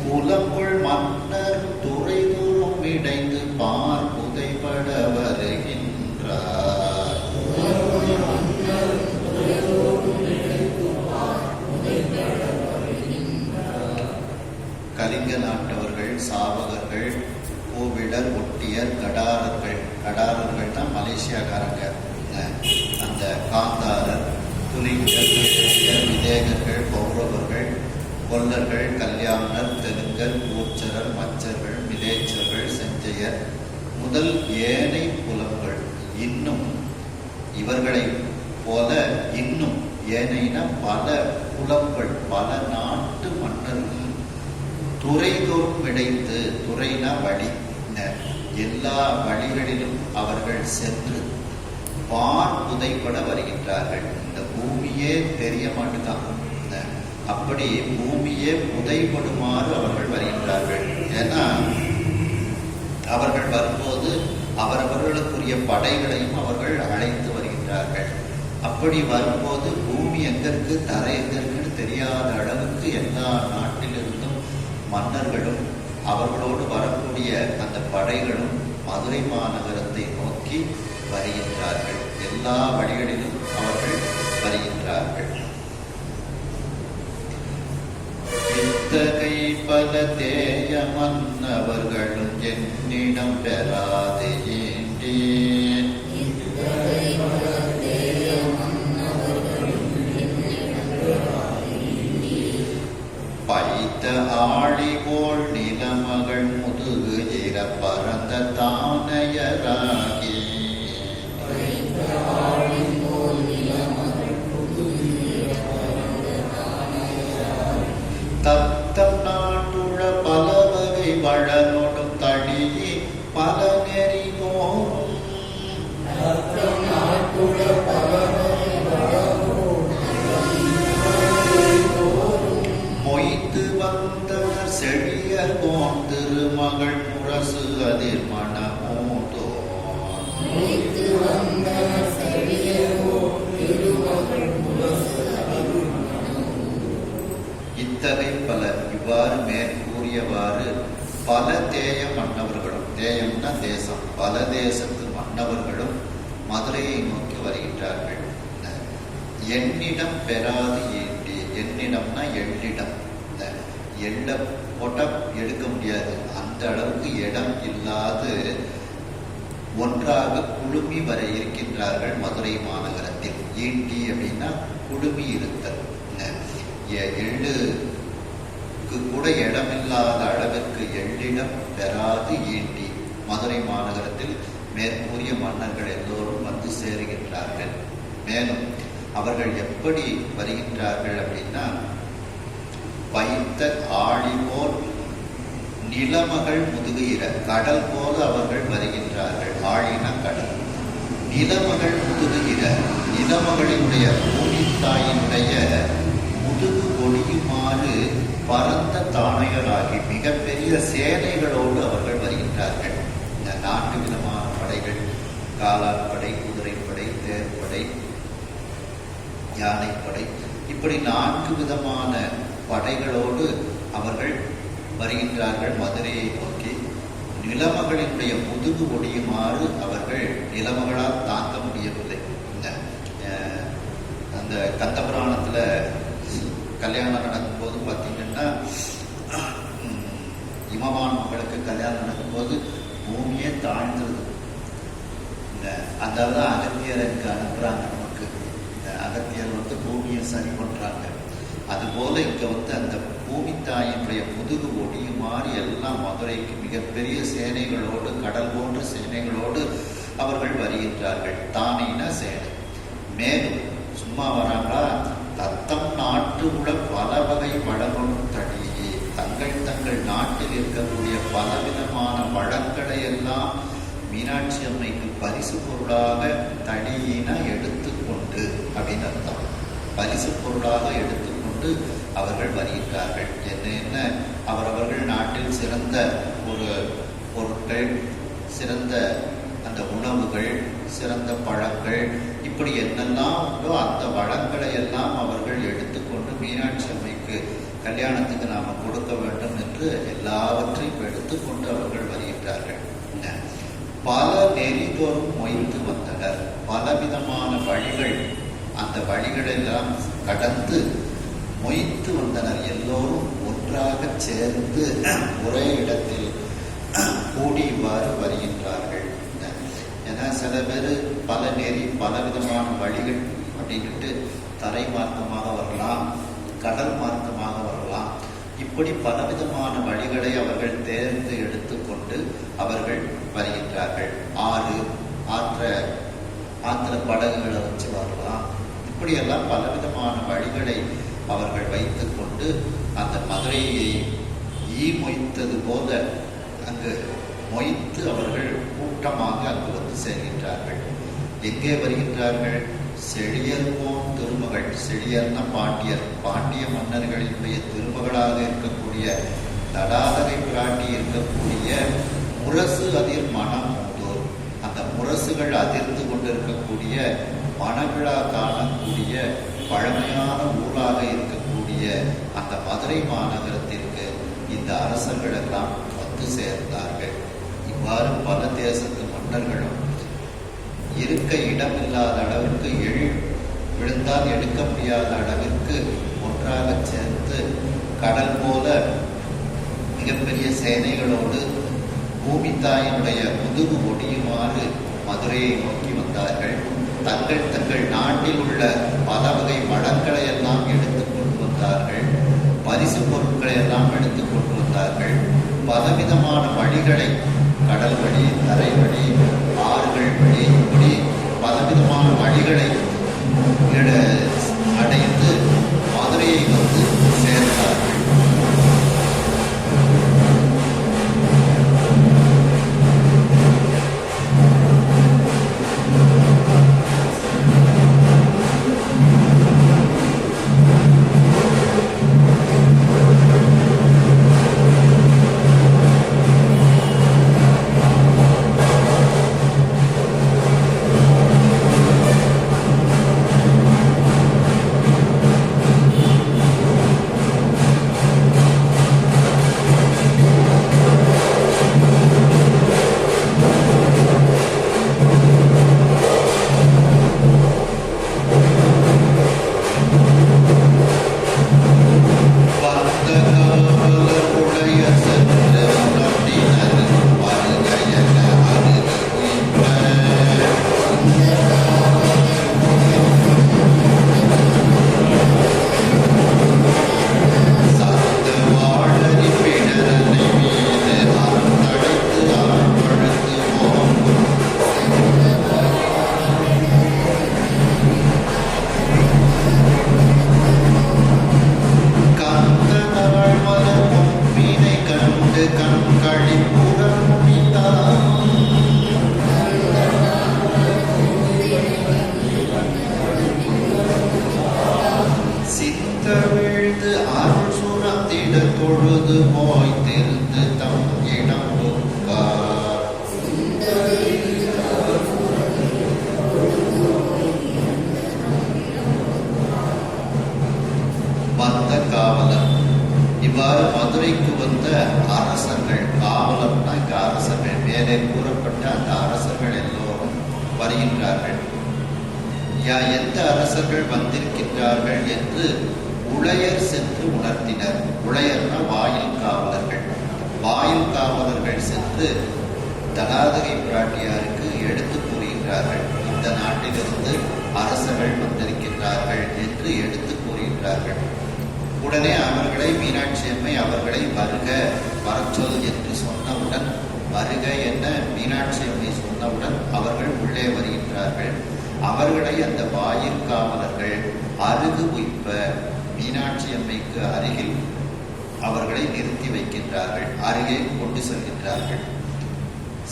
புலம்புள் மன்னர் துறைதோறும் இடைந்து பார் புதைபட வருகின்றார். கலிங்க நாட்டவர்கள், சாவகர்கள், கோவிடர், ஒட்டியர், கடாரர்கள், கடாரர்கள் தான் மலேசியாக்காரங்க. அந்த காந்தாரர், புலிங்கர், சேகர்கள், கௌரவர்கள், கொல்லர்கள், கல்யாணர், தெலுங்கர், கூர்ச்சரர், மச்சர்கள், மிலேச்சர்கள், செஞ்சையர் முதல் ஏனை புலங்கள் இன்னும் இவர்களை போல இன்னும் ஏனைன பல புலங்கள் பல நாட்டு மன்னர்கள் துறைதோறும் இடைத்து, துறைனா வழி, எல்லா வழிகளிலும் அவர்கள் சென்று வான் புதைப்பட வருகின்றார்கள். இந்த பூமியே தெரிய மாட்டுதான், அப்படி பூமியே புதைப்படுமாறு அவர்கள் வருகின்றார்கள். ஏன்னா அவர்கள் வரும்போது அவரவர்களுக்குரிய படைகளையும் அவர்கள் அழைத்து வருகின்றார்கள். அப்படி வரும்போது பூமி எங்க இருக்கு, தரை எங்க இருக்குன்னு தெரியாத அளவுக்கு எல்லா நாட்டிலிருந்தும் மன்னர்களும் அவர்களோடு வரக்கூடிய அந்த படைகளும் மதுரை மாநகரத்தை நோக்கி வருகின்றார்கள். எல்லா வழிகளிலும் அவர்கள் வருகின்றார்கள். இத்தகை பல தேய மன்னவர்களும் என்னிடம் பெறாதே பைத்த ஆழி போல் நிலமகள் முதுகு இர பரந்த தானையராகி தத்தம் நாட்டுள்ள பல வகை வளனோடும் தடியே பல நெறி போரும் மொய்த்து வந்தவர் செழியர் போன் திருமகள் முரசு அதிர் மணமோதோ இத்தகை பல இவ்வாறு மேற்கூறியவாறு பல தேய மன்னவர்களும், தேயம்னா தேசம், பல தேசத்து மன்னவர்களும் மதுரையை நோக்கி வருகின்றார்கள். என்னிடம் பெறாது ஏண்டி, என்னிடம்னா எள்ளிடம், எள்ள போட்டா எடுக்க முடியாது, அந்த அளவுக்கு இடம் இல்லாது ஒன்றாக குழுமி வர இருக்கின்றார்கள் மதுரை மாநகரத்தில். ஈண்டி அப்படின்னா குழுமி இருத்தல். எள்ளுக்கு கூட இடமில்லாத அளவிற்கு எள்ளிடம் பெறாது ஈண்டி மதுரை மாநகரத்தில் மேற்கூறிய மன்னர்கள் எல்லோரும் வந்து சேருகின்றார்கள். மேலும் அவர்கள் எப்படி வருகின்றார்கள் அப்படின்னா, வைத்த ஆழி போல் நிலமகள் முதுகுயிர, கடல் போல அவர்கள் வருகின்றார்கள். ஆழின கடல், நிலமகள் முதுகுயிர, நிலமகளினுடைய பூமி தாயினுடைய முதுகு ஒளியுமாறு பரந்த தானையராகி மிகப்பெரிய சேனைகளோடு அவர்கள் வருகின்றார்கள். இந்த 4 விதமான படைகள், காலாட்படை, குதிரைப்படை, தேர்ப்படை, யானைப்படை, இப்படி 4 விதமான படைகளோடு அவர்கள் வருகின்றார்கள் மதுரையை நோக்கி. நிலமகளினுடைய முதுகு ஒடியுமாறு அவர்கள் நிலமகளால் தாங்க முடியவில்லை. அந்த கந்தபுராணத்துல கல்யாணம் நடக்கும்போது பார்த்தீங்கன்னா, இமவான் மகளுக்கு கல்யாணம் நடக்கும்போது பூமியே தாழ்ந்துருது. அதாவது அகத்தியருக்கு அனுப்புறாங்க நமக்கு, அகத்தியர் வந்து பூமியை சரி பண்றாங்க. அதுபோல இங்க வந்து அந்த பூமி தாயினுடைய முதுகு ஒடியுமாறு எல்லாம் மதுரைக்கு மிகப்பெரிய சேனைகளோடு, கடல் போன்ற சேனைகளோடு அவர்கள் வருகின்றார்கள். தானேன சேனை. மேலும் சும்மா வராங்களா, தத்தம் நாட்டு உள்ள பல வகை வளங்களும் தடியே, தங்கள் நாட்டில் இருக்கக்கூடிய பலவிதமான வளங்களை எல்லாம் மீனாட்சி அம்மைக்கு பரிசு பொருளாக தடியின எடுத்துக்கொண்டு அப்படின்னு அர்த்தம். பரிசு பொருளாக எடுத்துக்கொண்டு அவர்கள் வருகின்றார்கள். என்ன அவரவர்கள் நாட்டில் சிறந்த ஒரு பொருட்கள், சிறந்த அந்த உணவுகள், சிறந்த பழங்கள், இப்படி என்னெல்லாம் உண்டோ அந்த வளங்களை எல்லாம் அவர்கள் எடுத்துக்கொண்டு மீனாட்சி அம்மைக்கு கல்யாணத்துக்கு நாம கொடுக்க வேண்டும் என்று எல்லாவற்றையும் எடுத்துக்கொண்டு அவர்கள் வருகின்றார்கள். பல நெறிதோறும் மொய்த்து வந்தனர். பலவிதமான வழிகள், அந்த வழிகளெல்லாம் கடந்து மொய்த்து வந்தனர். எல்லோரும் ஒன்றாக சேர்ந்து ஒரே இடத்தில் கூடிவாறு வருகின்றார்கள். ஏன்னா சில பேர் பல நெறி, பலவிதமான வழிகள் அப்படின்ட்டு தரை மார்க்கமாக வரலாம், கடல் மார்க்கமாக வரலாம். இப்படி பலவிதமான வழிகளை அவர்கள் தேர்ந்து எடுத்துக்கொண்டு அவர்கள் வருகின்றார்கள். ஆற்ற படகுகளை வச்சு வரலாம். இப்படியெல்லாம் பலவிதமான வழிகளை அவர்கள் வைத்து கொண்டு அந்த மதுரையை மொய்த்தது போல அங்கு மொய்த்து அவர்கள் கூட்டமாக அங்கு வந்து சேர்கின்றார்கள். எங்கே வருகின்றார்கள்? செழியர்கோன் திருமகள். செழியர்னா பாண்டியர், பாண்டிய மன்னர்களினுடைய திருமகளாக இருக்கக்கூடிய தடாதகை பிராட்டி இருக்கக்கூடிய முரசு அதிர் மனம் மூதோர். அந்த முரசுகள் அதிர்ந்து கொண்டிருக்கக்கூடிய மணவிழா காணக்கூடிய பழமையான ஊராக இருக்கக்கூடிய அந்த மதுரை மாநகரத்திற்கு இந்த அரசர்கள் எல்லாம் வந்து சேர்ந்தார்கள். இவ்வாறு பல தேசத்து மன்னர்களும் இருக்க இடமில்லாத அளவிற்கு விழுந்தால் எடுக்க முடியாத அளவிற்கு ஒன்றாக சேர்ந்து கடல் போல மிகப்பெரிய சேனைகளோடு பூமி தாயினுடைய முதுகு ஒடியுமாறு மதுரையை நோக்கி வந்தார்கள். தங்கள் நாட்டில் உள்ள பல வகை வளங்களை எல்லாம் எடுத்துக் கொண்டு வந்தார்கள். பரிசு பொருட்களை எல்லாம் எடுத்துக் கொண்டு வந்தார்கள். பலவிதமான வழிகளை, கடல் வழி, தரை வழி, ஆறுகள் வழி, இப்படி பலவிதமான வழிகளை அடைந்து மதுரையை வந்து சேர்ந்தார்கள். தொழுது போய் திருந்து தம் இடம் வந்த காவலர். இவ்வாறு மதுரைக்கு வந்த அரசர்கள், காவலர்னா இங்க அரசர்கள், மேலே கூறப்பட்ட அந்த அரசர்கள் எல்லோரும் வருகின்றார்கள். எந்த அரசர்கள் வந்திருக்கின்றார்கள் என்று உளையர் சென்று உணர்த்தினர். உளையர்னா வாயில் காவலர்கள். வாயில் காவலர்கள் சென்று தடாதகை பிராட்டியாருக்கு எடுத்து கூறுகின்றார்கள். இந்த நாட்டிலிருந்து அரசர்கள் வந்திருக்கின்றார்கள் என்று எடுத்து கூறுகின்றார்கள். உடனே அவர்களை மீனாட்சி அம்மை அவர்களை வருக வரச்சொல் என்று சொன்னவுடன், வருக என்ன மீனாட்சி அம்மை சொன்னவுடன் அவர்கள் உள்ளே வருகின்றார்கள். அவர்களை அந்த வாயில் காவலர்கள் அருகு உய்ப்ப மீனாட்சி அம்மைக்கு அருகில் அவர்களை நிறுத்தி வைக்கின்றார்கள். அருகே கொண்டு செல்கின்றார்கள்.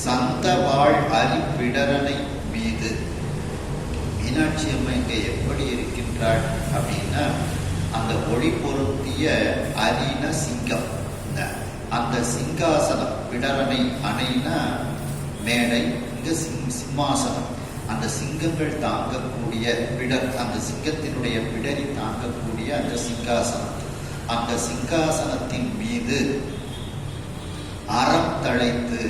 சந்த வாழ் அரிப்பிடரனை மீது மீனாட்சி அம்மை இங்கே எப்படி இருக்கின்றாள் அப்படின்னா, அந்த ஒளி பொருத்திய அரின சிங்கம், அந்த சிங்காசனம், பிடரனை அணைனா மேடை, இங்க சிம்மாசனம், அந்த சிங்கங்கள் தாங்கக்கூடிய பிடர், அந்த சிங்கத்தினுடைய பிடரி தாங்கக்கூடிய அந்த சிங்காசனம், அந்த சிங்காசனத்தின் மீது அறம் தழைத்து,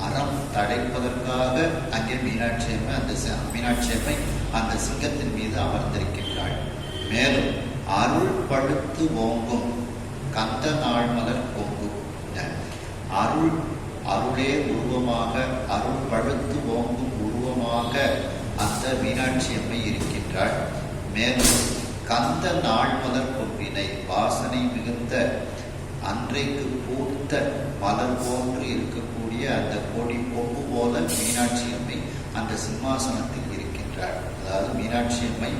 அறம் தழைப்பதற்காக அங்கே மீனாட்சி அம்மை அந்த சிங்கத்தின் மீது அமர்ந்திருக்கின்றாள். மேலும் அருள் பழுத்து ஓங்கும் கந்த நாள்மலர் கொங்கும், அருளே உருவமாக, அருள் பழுத்து ஓங்கும் உருவமாக அந்த மீனாட்சி அம்மை இருக்கின்றாள். மேலும் கந்த நாள் மலர் கொம்பினை வாசனை மிகுந்த அன்றைக்கு பூத்த மலர் போன்று இருக்கக்கூடிய அந்த கொடி கொம்பு போல மீனாட்சி அம்மை அந்த சிம்மாசனத்தில் இருக்கின்றாள். அதாவது மீனாட்சி அம்மை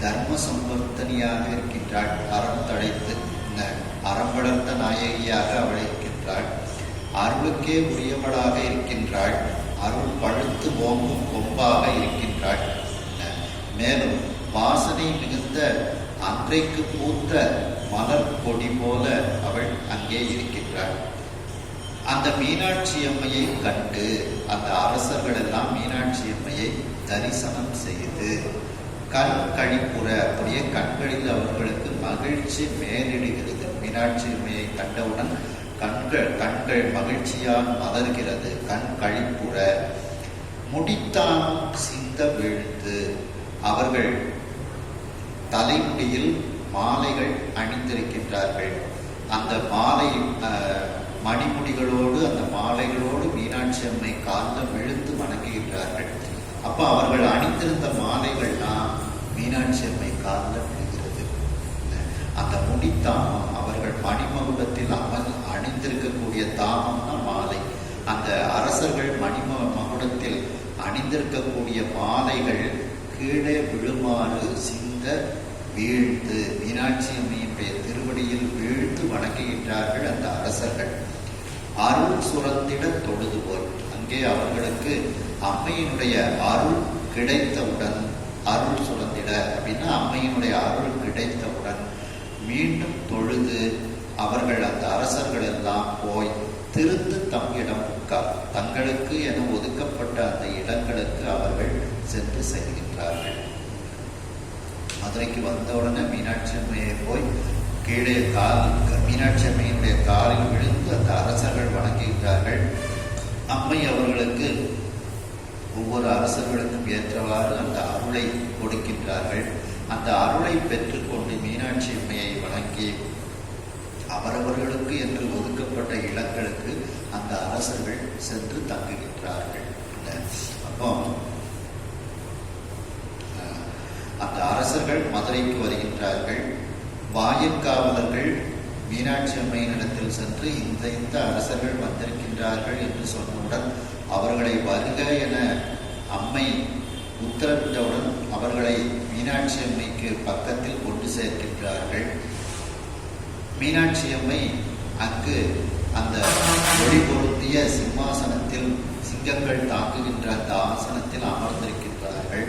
தர்ம சம்பர்த்தனியாக இருக்கின்றாள். அறம் தழைத்து அறம் வளர்த்த நாயகியாக அவள் இருக்கின்றாள். அருளுக்கே உரியவளாக இருக்கின்றாள். அருள் பழுத்து ஓங்கும் கொம்பாக இருக்கின்றாள். மேலும் வாசனை மிகுந்த அன்றைக்கு பூத்த மலர் கொடி போல அவள் அங்கே இருக்கின்றாள். அந்த மீனாட்சி அம்மையை கண்டு அந்த அரசர்கள் எல்லாம் மீனாட்சி அம்மையை தரிசனம் செய்து கண் கழிப்புற அப்படியே கண்களில் அவர்களுக்கு மகிழ்ச்சி மேலிடுகிறது. மீனாட்சி அம்மையை கண்டவுடன் கண்கள் மகிழ்ச்சியால் மலர்கிறது. கண் கழிப்புற முடித்தானம் சிந்த விழுந்து அவர்கள் தலைமுடியில் மாலைகள் அணிந்திருக்கின்றார்கள். அந்த மாலை மணிமுடிகளோடு அந்த மாலைகளோடு மீனாட்சி அம்மை காலில் விழுந்து வணங்குகின்றார்கள். அப்ப அவர்கள் அணிந்திருந்த மாலைகள்லாம் மீனாட்சி அம்மை காலில் விழுகிறது. அந்த முடித்தாமம் அவர்கள் மணிமகுடத்தில் அணிந்திருக்கக்கூடிய தாமம்னா மாலை. அந்த அரசர்கள் மகுடத்தில் அணிந்திருக்கக்கூடிய மாலைகள் கீழே விழுமாறு சிந்த வீழ்ந்து மீனாட்சி அம்மையினுடைய திருவடியில் வீழ்ந்து வணங்குகின்றார்கள் அந்த அரசர்கள். அருள் சுரந்திட தொழுதுபோல் அங்கே அவர்களுக்கு அம்மையினுடைய அருள் கிடைத்தவுடன், அருள் சுரந்திட அப்படின்னா அம்மையினுடைய அருள் கிடைத்தவுடன் மீண்டும் தொழுது அவர்கள் அந்த அரசர்கள் எல்லாம் போய் திருந்து தம்மிடம் தங்களுக்கு என ஒதுக்கப்பட்ட அந்த இடங்களுக்கு அவர்கள் சென்று செல்கின்றார்கள். மதுரைக்கு வந்தவுடனே மீனாட்சி அம்மையை போய் கீழே மீனாட்சி அம்மையினுடைய காலில் விழுந்து அந்த அரசர்கள் வணங்குகின்றார்கள். அம்மை அவர்களுக்கு ஒவ்வொரு அரசர்களுக்கும் ஏற்றவாறு அந்த அருளை கொடுக்கின்றார்கள். அந்த அருளை பெற்றுக்கொண்டு மீனாட்சி அம்மையை வணங்கி அவரவர்களுக்கு என்று ஒதுக்கப்பட்ட இடங்களுக்கு அந்த அரசர்கள் சென்று தங்குகின்றார்கள். அப்போ அந்த அரசர்கள் மதுரைக்கு வருகின்றார்கள். வாயிற்காவலர்கள் மீனாட்சி அம்மையினிடத்தில் சென்று இந்த அரசர்கள் வந்திருக்கின்றார்கள் என்று சொன்னவுடன் அவர்களை வருக என அம்மை உத்தரவிட்டவுடன் அவர்களை மீனாட்சி அம்மைக்கு பக்கத்தில் கொண்டு சேர்க்கின்றார்கள். மீனாட்சி அம்மை அங்கு அந்த ஒளி பொருந்திய சிம்மாசனத்தில் சிங்கங்கள் தாக்குகின்ற அந்த ஆசனத்தில் அமர்ந்திருக்கின்றார்கள்.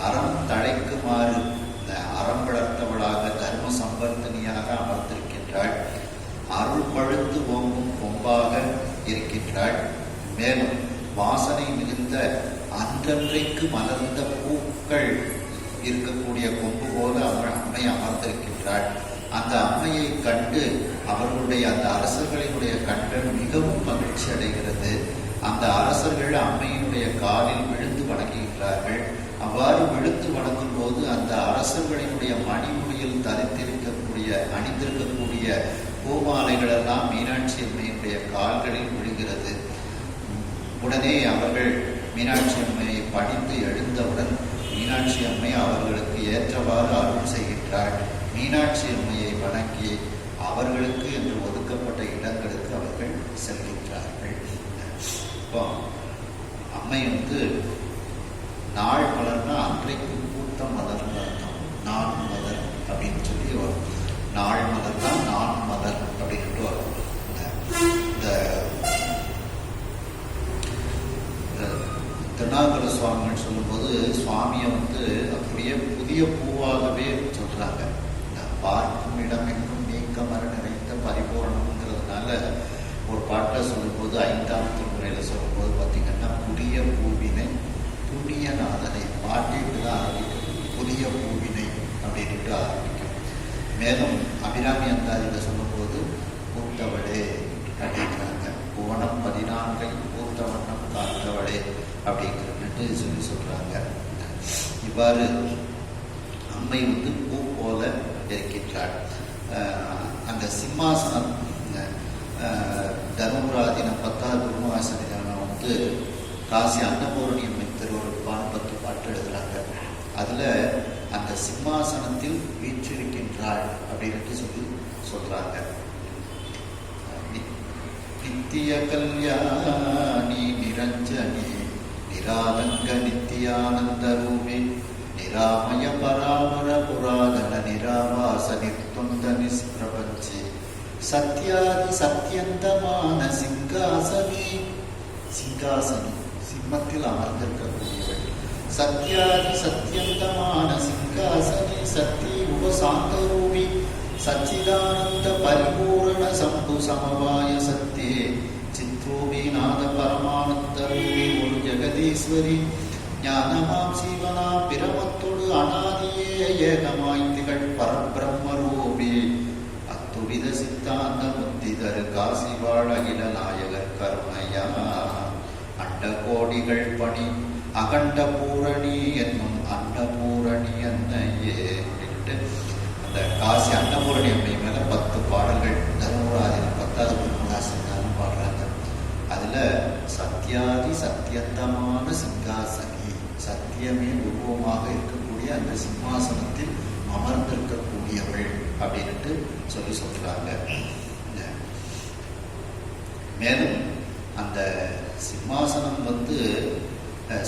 அறம் தழைக்குமாறு அறம் வளர்த்தவளாக தர்ம சம்பர்த்தனியாக அமர்ந்திருக்கின்றாள். அருள் பழுத்து ஓங்கும் கொம்பாக இருக்கின்றாள். மேலும் வாசனை மிகுந்த அன்றன்றைக்கு மலர்ந்த பூக்கள் இருக்கக்கூடிய கொம்பு போல அம்மை அமர்ந்திருக்கின்றாள். அந்த அம்மையை கண்டு அவர்களுடைய அந்த அரசர்களினுடைய கண்கள் மிகவும் மகிழ்ச்சி அடைகிறது. அந்த அரசர்கள் அம்மையினுடைய காலில் விழுந்து வணங்குகின்றார்கள். அவ்வாறு விழுந்து வணங்கும் போது அந்த அரசர்களினுடைய மணிமுடியில் அணிந்திருக்கக்கூடிய பூமாலைகள் எல்லாம் மீனாட்சி அம்மையினுடைய கால்களில் விழுகிறது. உடனே அவர்கள் மீனாட்சி அம்மையை பணிந்து எழுந்தவுடன் மீனாட்சி அம்மை அவர்களுக்கு ஏற்றவாறு அருள் செய்கின்றாள். மீனாட்சி அம்மையை வணங்கி அவர்களுக்கு என்று ஒதுக்கப்பட்ட இடங்களுக்கு அவர்கள் செல்கின்றார்கள். இப்போ அம்மை நாள் மலர்னா அன்றைக்கு பூத்த மலர்னு அர்த்தம். நான் மலர் அப்படின்னு சொல்லி வரும். நாள் மலர்னா நான் மலர் அப்படின்ட்டு வரும். இந்த திருநாகர சுவாமிகள் சொல்லும்போது சுவாமியை அப்படியே புதிய பூவாகவே சொல்றாங்க. பார்க்கும் இடம் என்றும் நீக்கமர நிறைந்த பரிபூரணம்ங்கிறதுனால ஒரு பாட்டை சொல்லும்போது 5ஆம் திருமுறையில் சொல்லும்போது பார்த்தீங்கன்னா புதிய பூவினை புண்ணியநாதனை பாட்டிட்டு தான் ஆரம்பிக்கும். புதிய பூவினை அப்படின்ட்டு ஆரம்பிக்கும். மேலும் அபிராமி அந்தாதியில் சொல்லும்போது பூத்தவளே அப்படிங்கிறாங்க. புவனம் 14 பூத்த வண்ணம் காத்தவளே அப்படிங்கிறது சொல்லி சொல்றாங்க. இவ்வாறு அம்மை பூ போல இருக்கின்றாள். அந்த சிம்மாசனம் தர்மபுராதீன 10வது குருமாசனம் காசி அன்னபூரணி அம்மை திருவருட்பான்னு 10 பாட்டு எழுதுறாங்க. அதுல அந்த இருக்கின்றாள் அப்படின்னு சொல்லி சொல்றாங்க. நித்திய கல்யாணி நிரஞ்சனி நிராலங்க நித்யானந்த ரூபி நிராமய பராமர புராதன நிராவாச நிர்துந்த நிஸ்பிரபஞ்சி சத்யாதி சத்யந்தமான சிங்காசனி. சிங்காசனி சிம்மத்தில் அமர்ந்திருக்கக்கூடியவள். சத்யாதி சத்யந்தமான சிங்காசனி சக்தி உபசாந்தரூபி சச்சிதானந்த பரிபூரண சம்பு சமவாய சத்தியே சித்ரூபி நாத பரமானந்த ரூபி ஒரு ஜெகதீஸ்வரி ஞானமாம் சீவனா பிரமத்தொடு அநாதியே ஏகமாய் திகழ் பரபிரம்ம ரூபி அத்துவித சித்தாந்த முத்திதரு காசி வாழ் அகில நாயகர் கருணையா அண்ட கோடிகள் பணி அகண்ட பூரணி என்னும் அன்னபூரணி அன்னையே என்று அந்த காசி அன்னபூரணி அம்மை மேல 10 பாடல்கள் தர்மபுராதியில் 10வது திருமணாசனம் பாடுறாங்க. அதுல சத்யாதி சத்தியந்தமான சிங்காசனி, சத்தியமே உருவமாக இருக்கக்கூடிய அந்த சிம்மாசனத்தில் அமர்ந்திருக்கக்கூடியவள் அப்படின்ட்டு சொல்றாங்க. மேலும் அந்த சிம்மாசனம்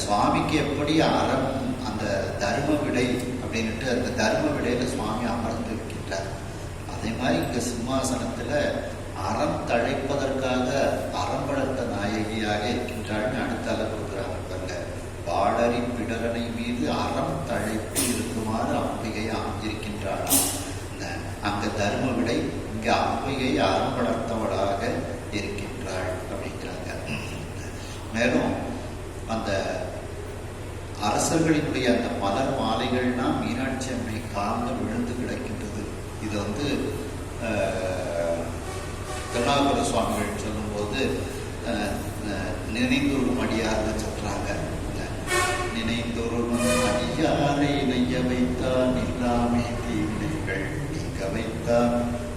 சுவாமிக்கு எப்படி அறம் அந்த தர்ம விடை அப்படின்ட்டு அந்த தர்ம விடையில சுவாமி அமர்ந்து இருக்கின்றார். அதே மாதிரி இங்க சிம்மாசனத்துல அறம் தழைப்பதற்காக அறம் வளர்த்த நாயகியாக இருக்கின்றாள்னு அடுத்தால கொடுக்குறாங்க. பாடரி பிடரனை மீது அறம் தழைப்பு இருக்குமாறு அம்பிகை இருக்கின்றாளாம். அங்க தர்ம விடை, இங்க அம்பிகை அறம் வளர்த்தவளாக இருக்கின்றாள் அப்படிங்கிறாங்க. மேலும் அந்த அரசர்களினுடைய அந்த மலர் மாலைகள்னா மீனாட்சி அம்மை காலில் விழுந்து கிடக்கின்றது. இது திருநாகர சுவாமிகள் சொல்லும்போது நினைந்தொரும் அடியார்னு சொல்றாங்க. நினைந்தொரும் அடியாரை நெய்ய வைத்தார் நில்லாமே தீவினைகள் நீங்க வைத்தார்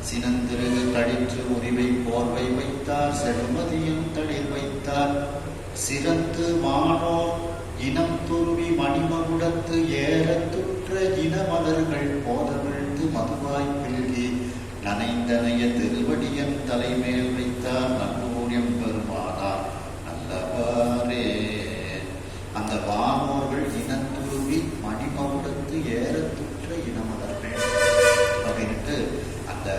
சினந்திருகு கழிற்று உரிவை போர்வை வைத்தார் செடுமதியும் தளிர் வைத்தார் சிறந்து மானோர் இனம் துருவி மணிமகுடத்து ஏறத்துற்ற இனமலர்கள் போதவிழ்ந்து மதுவாய் பில்கி நனைந்தனைய திருவடியன் தலைமேல் வைத்தார் நன்னூரியம் பெருமானார் நல்லவாரே. அந்த வானோர்கள் இனத்துருவி மணிமகுடத்து ஏறத்துற்ற இனமலர்கள் அப்படின்ட்டு அந்த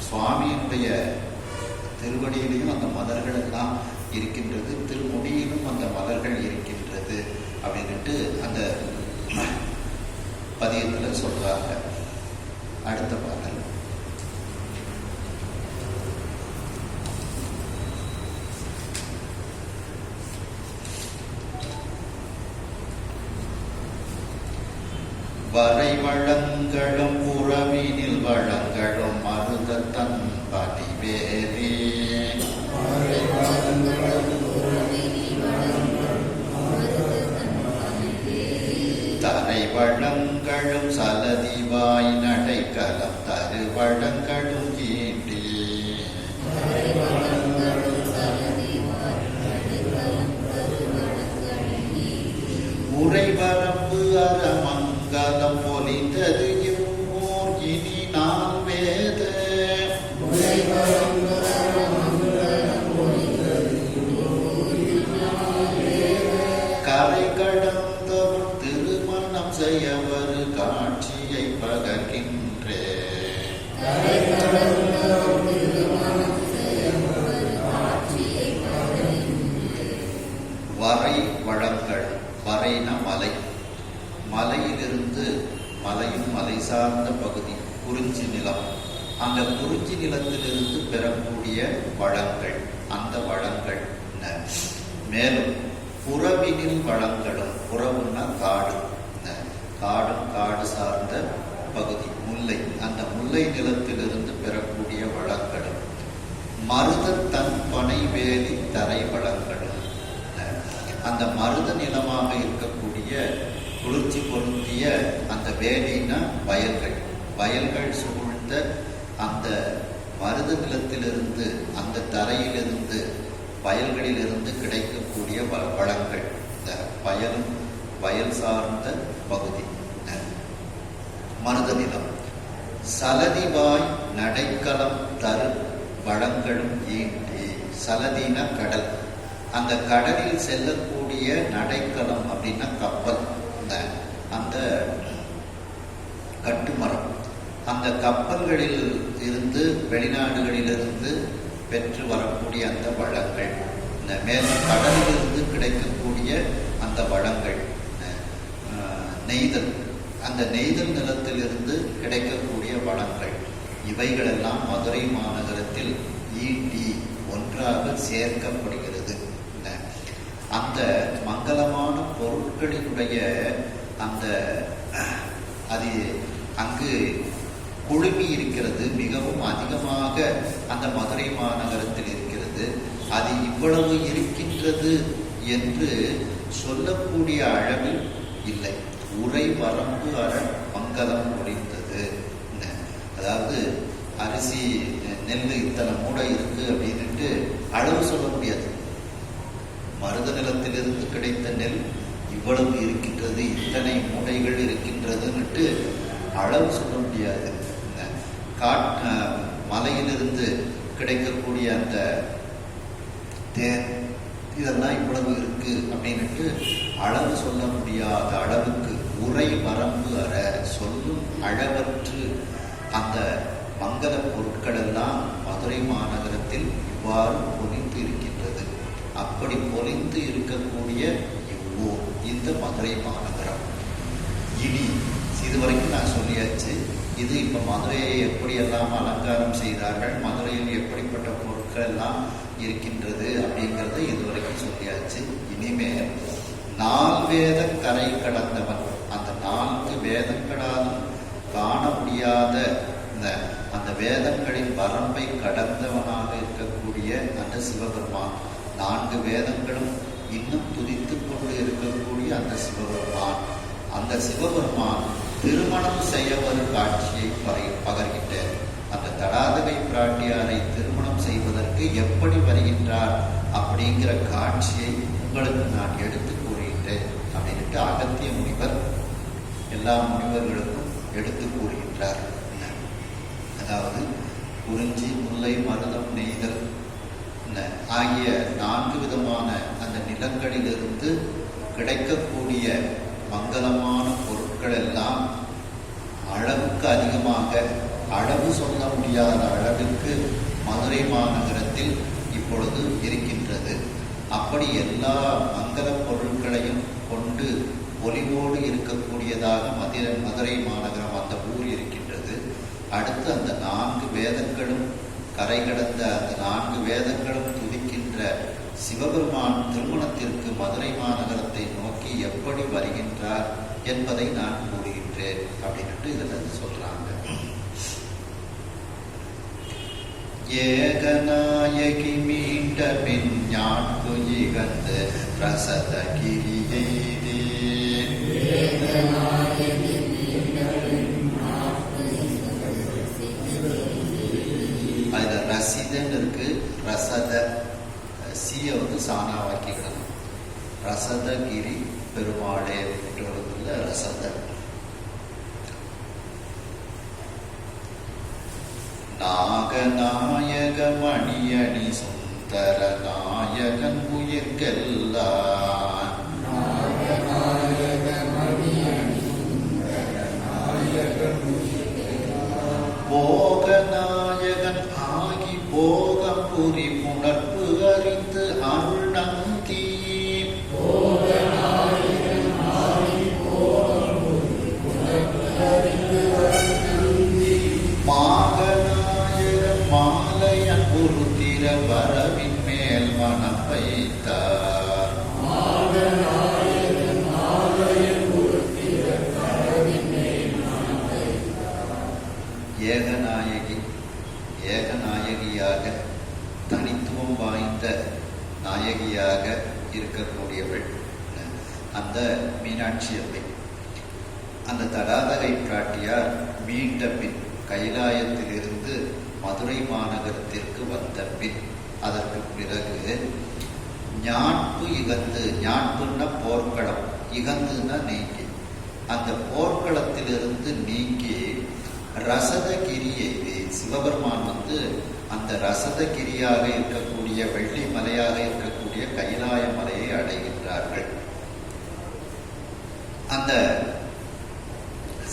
சுவாமியினுடைய திருவடியிலையும் அந்த மலர்கள் எல்லாம் இருக்கின்றது, திருமுடியிலும் அந்த மலர்கள் இருக்கின்றது அப்படின்ட்டு அந்த பதியத்துல சொல்றாங்க. அடுத்த பாடல் வரை வழங்களும் புறவினில் வழங்களும் மருதத்தன் பதிவேரே. தரை வழங்களும் சலதிவாய் நடைக்கலம் தரு வழங்களும் ஈண்டி உரைவரம்பு அறமங்கலம் பொலிந்தது இம்மூர் இனி நான் வேத கரை கடந்தவர் திருமணம் செய்யவர் காட்சியை பகர்கின்றே. வரை வழங்கள், வரைன மலை, மலையிலிருந்து மலையும் மலை சார்ந்த பகுதி குறிஞ்சி நிலம், அந்த குறிஞ்சி நிலத்திலிருந்து பெறக்கூடிய வளங்கள், அந்த வளங்கள். மேலும் புறவினில் வளங்களும், புறவுன்னா காடு, காடும் காடு சார்ந்த பகுதி முல்லை, அந்த முல்லை நிலத்திலிருந்து பெறக்கூடிய வளங்களும், மருதத்தன் பனைவேலி தரை வளங்களும், அந்த மருத நிலமாக இருக்கக்கூடிய குளிர்ச்சி பொருந்திய அந்த வேலினா வயல்கள், வயல்கள் சூழ்ந்த அந்த மருத நிலத்திலிருந்து, அந்த தரையிலிருந்து, வயல்களிலிருந்து கிடைக்கக்கூடிய வளங்கள், இந்த வயல் சார்ந்த பகுதி மருத நிலம். சலதிவாய் நடைக்கலம் தரு வளங்களும் ஈட்டி. சலதின கடல், அந்த கடலில் செல்லக்கூடிய நடைக்கலம் அப்படின்னா கப்பல், அந்த கட்டுமரம். அந்த கப்பல்களில் இருந்து வெளிநாடுகளிலிருந்து பெற்று வரக்கூடிய அந்த வளங்கள், இந்த மேலும் கடலிலிருந்து கிடைக்கக்கூடிய அந்த வளங்கள், நெய்தல், அந்த நெய்தல் நிலத்திலிருந்து கிடைக்கக்கூடிய வளங்கள், இவைகளெல்லாம் மதுரை மாநகரத்தில் ஈட்டி ஒன்றாக சேர்க்கப்படுகிறது. அந்த மங்களமான பொருட்களினுடைய அந்த அது அங்கு குழுமி இருக்கிறது, மிகவும் அதிகமாக அந்த மதுரை மாநகரத்தில் இருக்கிறது. அது இவ்வளவு இருக்கின்றது என்று சொல்லக்கூடிய அளவில் இல்லை. உரை வரம்பு அற மங்களம் முடிந்தது. அதாவது அரிசி நெல் இத்தனை மூடை இருக்கு அப்படின்ட்டு அளவு சொல்ல முடியாது. மருத நிலத்திலிருந்து கிடைத்த நெல் இவ்வளவு இருக்கின்றது, இத்தனை மூடைகள் இருக்கின்றதுன்னுட்டு அளவு சொல்ல முடியாது. மலையிலிருந்து கிடைக்கக்கூடிய அந்த தேன் இதெல்லாம் இவ்வளவு இருக்கு அப்படின்ட்டு அளவு சொல்ல முடியாத அளவுக்கு உரை வரம்பு அற சொல்லும் அளவற்று அந்த மங்கள பொருட்கள் எல்லாம் மதுரை மாநகரத்தில் இவ்வாறு பொலிந்து இருக்கின்றது. அப்படி பொலிந்து இருக்கக்கூடிய இவ்வூர் இந்த மதுரை மாநகரம். இனி இதுவரைக்கும் நான் சொல்லியாச்சு. இது இப்ப மதுரையை எப்படியெல்லாம் அலங்காரம் செய்தார்கள், மதுரையில் எப்படிப்பட்ட பொருட்கள் எல்லாம் இருக்கின்றது அப்படிங்கிறத இதுவரைக்கும் சொல்லியாச்சு. இனிமேல் 4 வேத கரை கடந்தவன், அந்த 4 வேதங்களாலும் காண முடியாத அந்த வேதங்களின் வரம்பை கடந்தவனாக இருக்கக்கூடிய அந்த சிவபெருமான், 4 வேதங்களும் இன்னும் துதித்துக் கொண்டு இருக்கக்கூடிய அந்த சிவபெருமான், அந்த சிவபெருமான் திருமணம் செய்ய வரும் காட்சியை பகர்கின்றார். அந்த தடாதகை பிராட்டியாரை திருமணம் செய்வதற்கு எப்படி வருகின்றார் அப்படிங்கிற காட்சியை உங்களுக்கு நான் எடுத்து கூறுகின்றேன் அப்படின்ட்டு அகத்திய முனிவர் எல்லா முனிவர்களுக்கும் எடுத்து கூறுகின்றார். அதாவது குறிஞ்சி, முல்லை, மருதம், நெய்தல் ஆகிய 4 விதமான அந்த நிலங்களிலிருந்து கிடைக்கக்கூடிய மங்களமான பொருட்கள் எல்லாம் அளவுக்கு அதிகமாக, அளவு சொல்ல முடியாத அளவிற்கு மதுரை மாநகரத்தில் இப்பொழுது இருக்கின்றது. அப்படி எல்லா மங்கள பொருட்களையும் கொண்டு ஒளிவோடு இருக்கக்கூடியதாக மதுரை மாநகரம் அந்த ஊர் இருக்கின்றது. அடுத்து அந்த 4 வேதங்களும் கரை கடந்த அந்த 4 வேதங்களும் துதிக்கின்ற சிவபெருமான் திருமணத்திற்கு மதுரை மாநகரத்தை நோக்கி எப்படி வருகின்றார் என்பதை நான் கூறுகின்றேன் அப்படின்ட்டு இதுல சொல்றாங்க. ஏகநாயகி மீண்ட பின் ஞாட்பு இகந்து ரசத கிரியைதே. அதுல ரசிதன் இருக்கு, ரசத சீய சாணாவாக்கிடணும். ரசதகிரி பெருமாளே அப்படின்றதுல ரசத. நாகநாயக மணியணி சுந்தர நாயகன் உயிர்கெல்லாம் போகநாயகன் ஆகி போகம் புரி புணர்வு அறிந்து அருள் நந்தி. மாகநாயகன் மாலையன் உருத்திர வரவின் மேல் மனம் வைத்தார். ஏகநாயகி, ஏகநாயகியாக தனித்துவம் வாய்ந்த நாயகியாக இருக்கக்கூடியவள் அந்த மீனாட்சி அம்மை. அந்த தடாதகை பிராட்டியார் மீண்ட பின் கைலாயத்திலிருந்து மதுரை மாநகரத்திற்கு வந்த பின், அதற்கு பிறகு ஞாட்பு இகந்து, ஞாட்புன்னா போர்க்களம், இகந்துன்னா நீங்கி, அந்த போர்க்களத்திலிருந்து நீங்கி ரசதகிரியை சிவபெருமான் வந்து அந்த ரசதகிரியாக இருக்கக்கூடிய வெள்ளி மலையாக இருக்கக்கூடிய கைலாய மலையை அடைகின்றார்கள். அந்த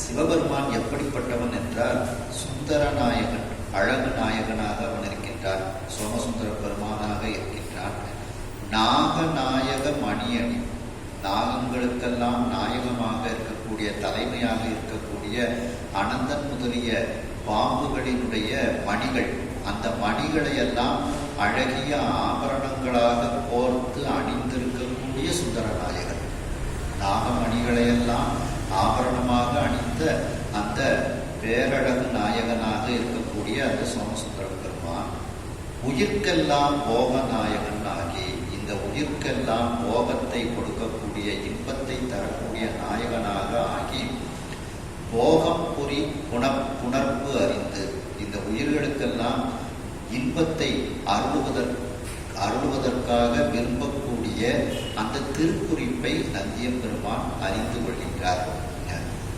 சிவபெருமான் எப்படிப்பட்டவன் என்றால் சுந்தர நாயகன், அழகு நாயகனாக அவன் இருக்கின்றான். சோமசுந்தர பெருமானாக இருக்கின்றான். நாகநாயக மணியணி, நாகங்களுக்கெல்லாம் நாயகமாக இருக்கக்கூடிய, தலைமையாக இருக்கக்கூடிய அனந்தன் முதலிய பாம்புகளினுடைய மணிகள், அந்த மணிகளை எல்லாம் அழகிய ஆபரணங்களாக கோர்த்து அணிந்திருக்கக்கூடிய சுந்தரநாயகர். நாகமணிகளையெல்லாம் ஆபரணமாக அணிந்த அந்த பேரழகு நாயகனாக இருக்கக்கூடிய அந்த சோமசுந்தர பெருமான் உயிர்க்கெல்லாம் போக நாயகன் ஆகி, இந்த உயிர்க்கெல்லாம் போகத்தை கொடுக்கக்கூடிய, இன்பத்தை தரக்கூடிய நாயகனாக ஆகி, போகம் புரி புணர்வு அறிந்து இந்த உயிர்களுக்கெல்லாம் இன்பத்தை அருளுவதற்காக விரும்பக்கூடிய அந்த திருக்குறிப்பை நந்தியம்பெருமான் அறிந்து கொள்கின்றார்.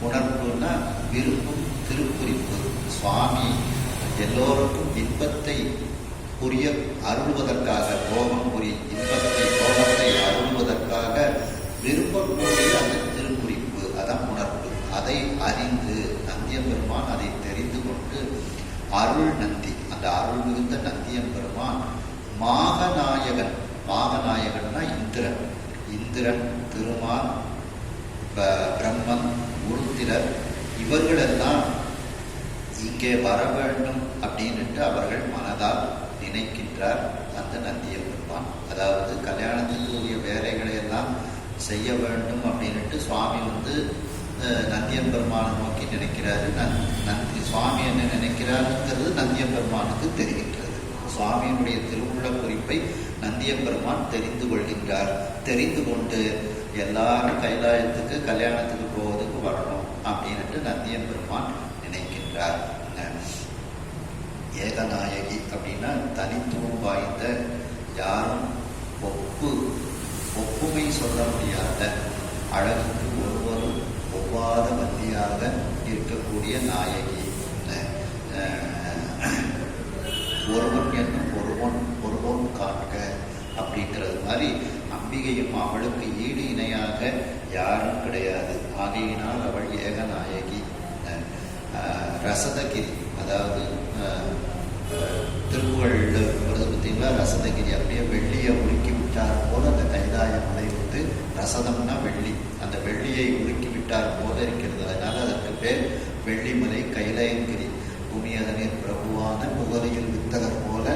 உணர்வுன்னா விரும்பும் திருக்குறிப்பு. சுவாமி எல்லோருக்கும் இன்பத்தை புரிய அருள்வதற்காக, போகம் புரி போகத்தை அருள்வதற்காக விரும்பக்கூடிய அந்த திருக்குறிப்பு, அதான் உணர்வு. அதை அறிந்து நந்தியம்பெருமான் அதை தெரிந்து கொண்டு அருள் நந்தி, அந்த அருள் மிகுந்த நந்தியம்பெருமான் மாகநாயகன், மாகநாயகன்னா இந்திரன், இந்திரன், திருமால், பிரம்மன், உருத்திரர், இவர்களெல்லாம் இங்கே வர வேண்டும் அப்படின்ட்டு அவர்கள் மனதால் நினைக்கின்றார் அந்த நந்தியம்பெருமான். அதாவது கல்யாணத்துக்கு உரிய வேலைகளை எல்லாம் செய்ய வேண்டும் அப்படின்ட்டு சுவாமி வந்து நந்தியம்பெருமானை நோக்கி நினைக்கிறாரு. சுவாமி என்ன நினைக்கிறாருங்கிறது நந்தியம்பெருமானுக்கு தெரிகின்றது. சுவாமியினுடைய திருவுள்ள குறிப்பை நந்தியம்பெருமான் தெரிந்து கொள்கின்றார். தெரிந்து கொண்டு எல்லாரும் கைலாயத்துக்கு கல்யாணத்துக்கு போவதுக்கு வரணும் அப்படின்ட்டு நந்தியம்பெருமான் நினைக்கின்றார். ஏகநாயகி அப்படின்னா தனித்துவம் வாய்ந்த, யாரும் ஒப்புமை சொல்ல முடியாத, அழகுக்கு ஒருவரும் ஒவ்வாத வந்தியாக இருக்கக்கூடிய நாயகி. ஒருவன் என்னும் ஒருவன் காண்க அப்படிங்கிறது மாதிரி அம்பிகையும் அவளுக்கு ஈடு இணையாக யாரும் கிடையாது. ஆகையினால் அவள் ஏகநாயகி. ரசதகிரி, அதாவது திருப்புகழ்ல வருது பார்த்தீங்களா, ரசதகிரி அப்படியே வெள்ளியை உருக்கி விட்டார் போல அந்த கைலாய மலை வந்து, ரசதம்னா வெள்ளி, அந்த வெள்ளியை உருக்கி விட்டார் போல இருக்கிறது. அதனால அதற்கு பேர் வெள்ளிமலை கைலாயகிரி. பூமி அதனில் பிரபுவான புகழையில் வித்தகர் போல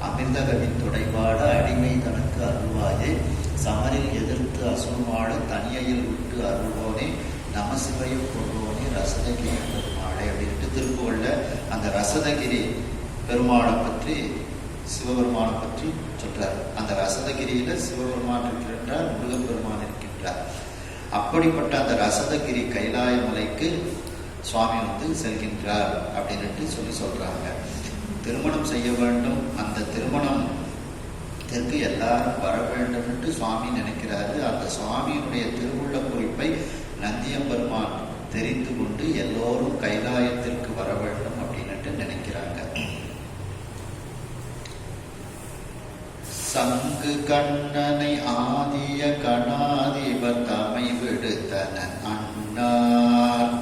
அமிர்தகவின் துடைபாட அடிமை தனக்கு அருள்வாயே, சமரில் எதிர்த்து அசுமாட தனியையில் விட்டு அருள்வோனே, நமசிவையும் கொள்வோனே, ரசதகிரி பெருமாளை அப்படின்ட்டு திருப்புகழ்ல அந்த ரசதகிரி பெருமாளை பற்றி, சிவபெருமானை பற்றி சொல்றார். அந்த ரசதகிரியில சிவபெருமான் இருக்கின்றார், முருகப்பெருமான் இருக்கின்றார். அப்படிப்பட்ட அந்த ரசதகிரி கைலாய மலைக்கு சுவாமி வந்து செல்கின்றார் அப்படின்ட்டு சொல்றாங்க. திருமணம் செய்ய வேண்டும், அந்த திருமணத்திற்கு எல்லாரும் வர வேண்டும் என்று சுவாமி நினைக்கிறாரு. அந்த சுவாமியினுடைய திருவுள்ள குறிப்பை நந்தியம்பெருமான் தெரிந்து கொண்டு எல்லோரும் கைலாயத்திற்கு வர வேண்டும் அப்படின்ட்டு நினைக்கிறாங்க. சங்கு கண்ணனை ஆதிய கணாதிபர் தமை விடுத்தன அண்ணார்,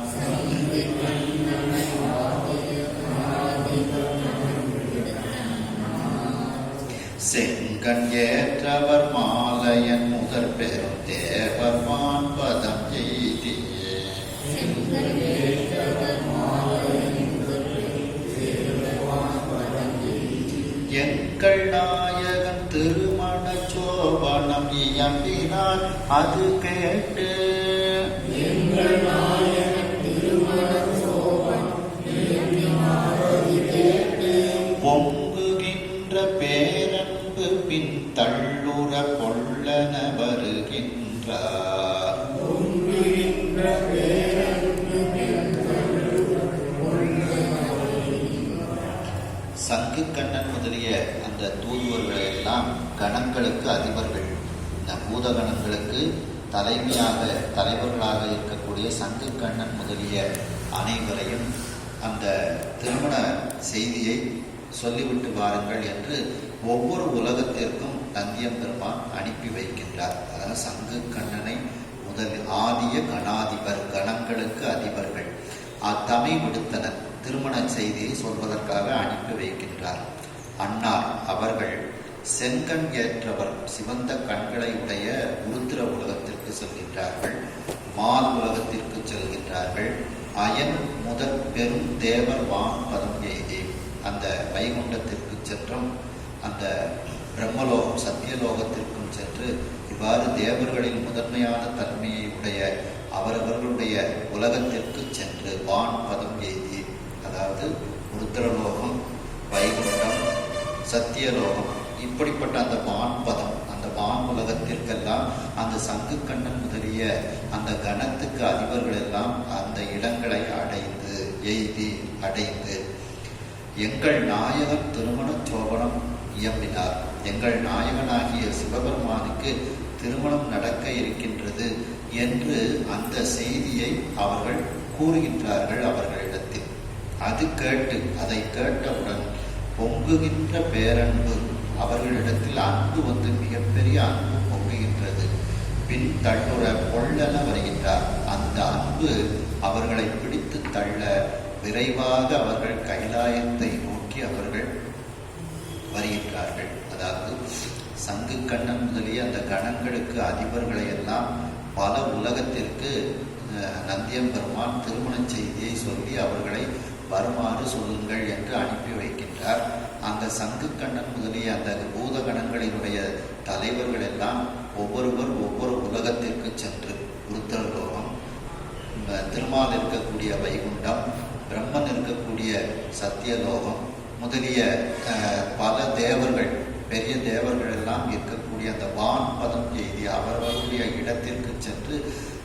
செங்கண் ஏற்றவர் மாலையன் முதற் பெரும் தேவர் மான்பதம் எய்தியே, எங்கள் நாயகன் திருமண சோபனம் இயம்பினார் அது கேட்டு, பொங்குகின்ற பேரன்பு பின் தள்ளுற கொள்ளன வருகின்றார். சங்கு கண்ணன் முதலிய அந்த தூதுவர்களை எல்லாம் கணங்களுக்கு அதிபர்கள், இந்த பூதகணங்களுக்கு தலைவர்களாக இருக்கக்கூடிய சங்கு கண்ணன் முதலிய அனைவரையும் அந்த திருமண செய்தியை சொல்லிவிட்டு வாருங்கள் என்று ஒவ்வொரு உலகத்திற்கும் நந்தியம் பெருமான் அனுப்பி வைக்கின்றார். அதாவது சங்கு கண்ணனை முதல் ஆதிய கணாதிபர், கணங்களுக்கு அதிபர்கள் அத்தமை விடுத்தனர் திருமண செய்தியை சொல்வதற்காக அனுப்பி வைக்கின்றார். அன்னார் அவர்கள் செங்கண் ஏற்றவர் சிவந்த கண்களை உடைய உருத்திர உலகத்திற்கு செல்கின்றார்கள், மால் உலகத்திற்கு செல்கின்றார்கள். அயன் முதற் பெரும் தேவர் வான் பதம் எய்தி அந்த வைகுண்டத்திற்கு சென்றும் அந்த பிரம்மலோகம் சத்தியலோகத்திற்கும் சென்று இவ்வாறு தேவர்களின் முதன்மையான தன்மையை உடைய அவரவர்களுடைய உலகத்திற்கு சென்று வான் பதம் எய்தி, அதாவது உருத்திரலோகம், வைகுண்டம், சத்தியலோகம், இப்படிப்பட்ட அந்த வான்பதம், அந்த வான் உலகத்திற்கெல்லாம் அந்த சங்கு கண்ணன் முதலிய அந்த கணத்துக்கு அதிபர்கள் எல்லாம் அந்த இடங்களை அடைந்து எய்தி அடைந்து எங்கள் நாயகன் திருமண சோபனம் இயம்பினார். எங்கள் நாயகனாகிய சிவபெருமானுக்கு திருமணம் நடக்க இருக்கின்றது என்று அந்த செய்தியை அவர்கள் கூறுகின்றார்கள் அவர்களிடத்தில். அது கேட்டு அதை கேட்டவுடன் பொங்குகின்ற பேரன்பு, அவர்களிடத்தில் அன்பு வந்து மிகப்பெரிய அன்பு பொங்குகின்றது. பின் தள்ளுற பொள்ளென வருகின்றார். அந்த அன்பு அவர்களை பிடித்து தள்ள விரைவாக அவர்கள் கைலாயத்தை நோக்கி அவர்கள் வருகின்றார்கள். அதாவது சங்கு கண்ணன் முதலிய அந்த கணங்களுக்கு அதிபர்களை எல்லாம் பல உலகத்திற்கு நந்தியம் பெருமான் திருமண செய்தியை சொல்லி அவர்களை வருமாறு சொல்லுங்கள் என்று அனுப்பி வைக்கின்றார். அந்த சங்கு கண்ணன் முதலிய அந்த பூதகணங்களினுடைய தலைவர்கள் எல்லாம் ஒவ்வொருவர் ஒவ்வொரு உலகத்திற்கு சென்று உருத்திரலோகம், திருமால் இருக்கக்கூடிய வைகுண்டம், பிரம்மன் இருக்கக்கூடிய சத்தியலோகம் முதலிய பல தேவர்கள், பெரிய தேவர்கள் எல்லாம் இருக்கக்கூடிய அந்த வான் பதம் செய்தி அவர்களுடைய இடத்திற்கு சென்று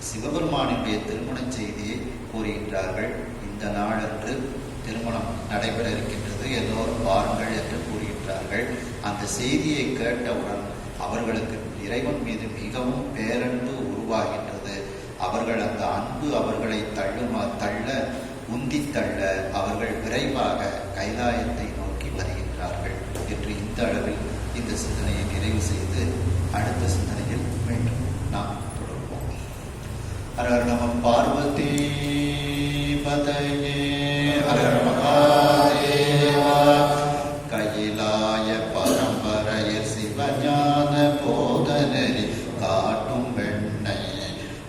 சிவபெருமானுடைய திருமண செய்தியை கூறுகின்றார்கள். இந்த நாளன்று திருமணம் நடைபெற இருக்கின்றது, எல்லோரும் வாருங்கள் என்று கூறுகின்றார்கள். அந்த செய்தியை கேட்டவுடன் அவர்களுக்கு இறைவன் மீது மிகவும் பேரன்பு உருவாகின்றது. அவர்கள் அந்த அன்பு அவர்களை தள்ள உந்தி தள்ள அவர்கள் விரைவாக கைலாயத்தை நோக்கி வருகின்றார்கள் என்று இந்த அளவில் இந்த சிந்தனையை நிறைவு செய்து அடுத்த சிந்தனையில் மீண்டும் நாம் தொடர்போம். ஹர நம பார்வதி பதையே ஹர மகாதேவா. கையிலாய பரம்பரையர் சிவஞான போதனரி காட்டும் வெண்ணை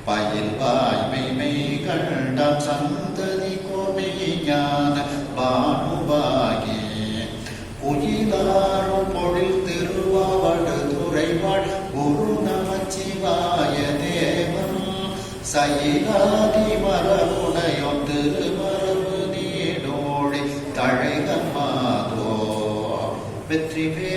பயில் வாய்மை கண்டாம் சந்ததி கோமை ஞான பானுவாகி உயிலாரும் பொழில் திருவாவடு துறைவாள் குரு நமச்சிவாய தேவன் சயிலாதி மரபுடையோ திருமரபு நீடோழி தழைகன் மாதோ வெற்றிவே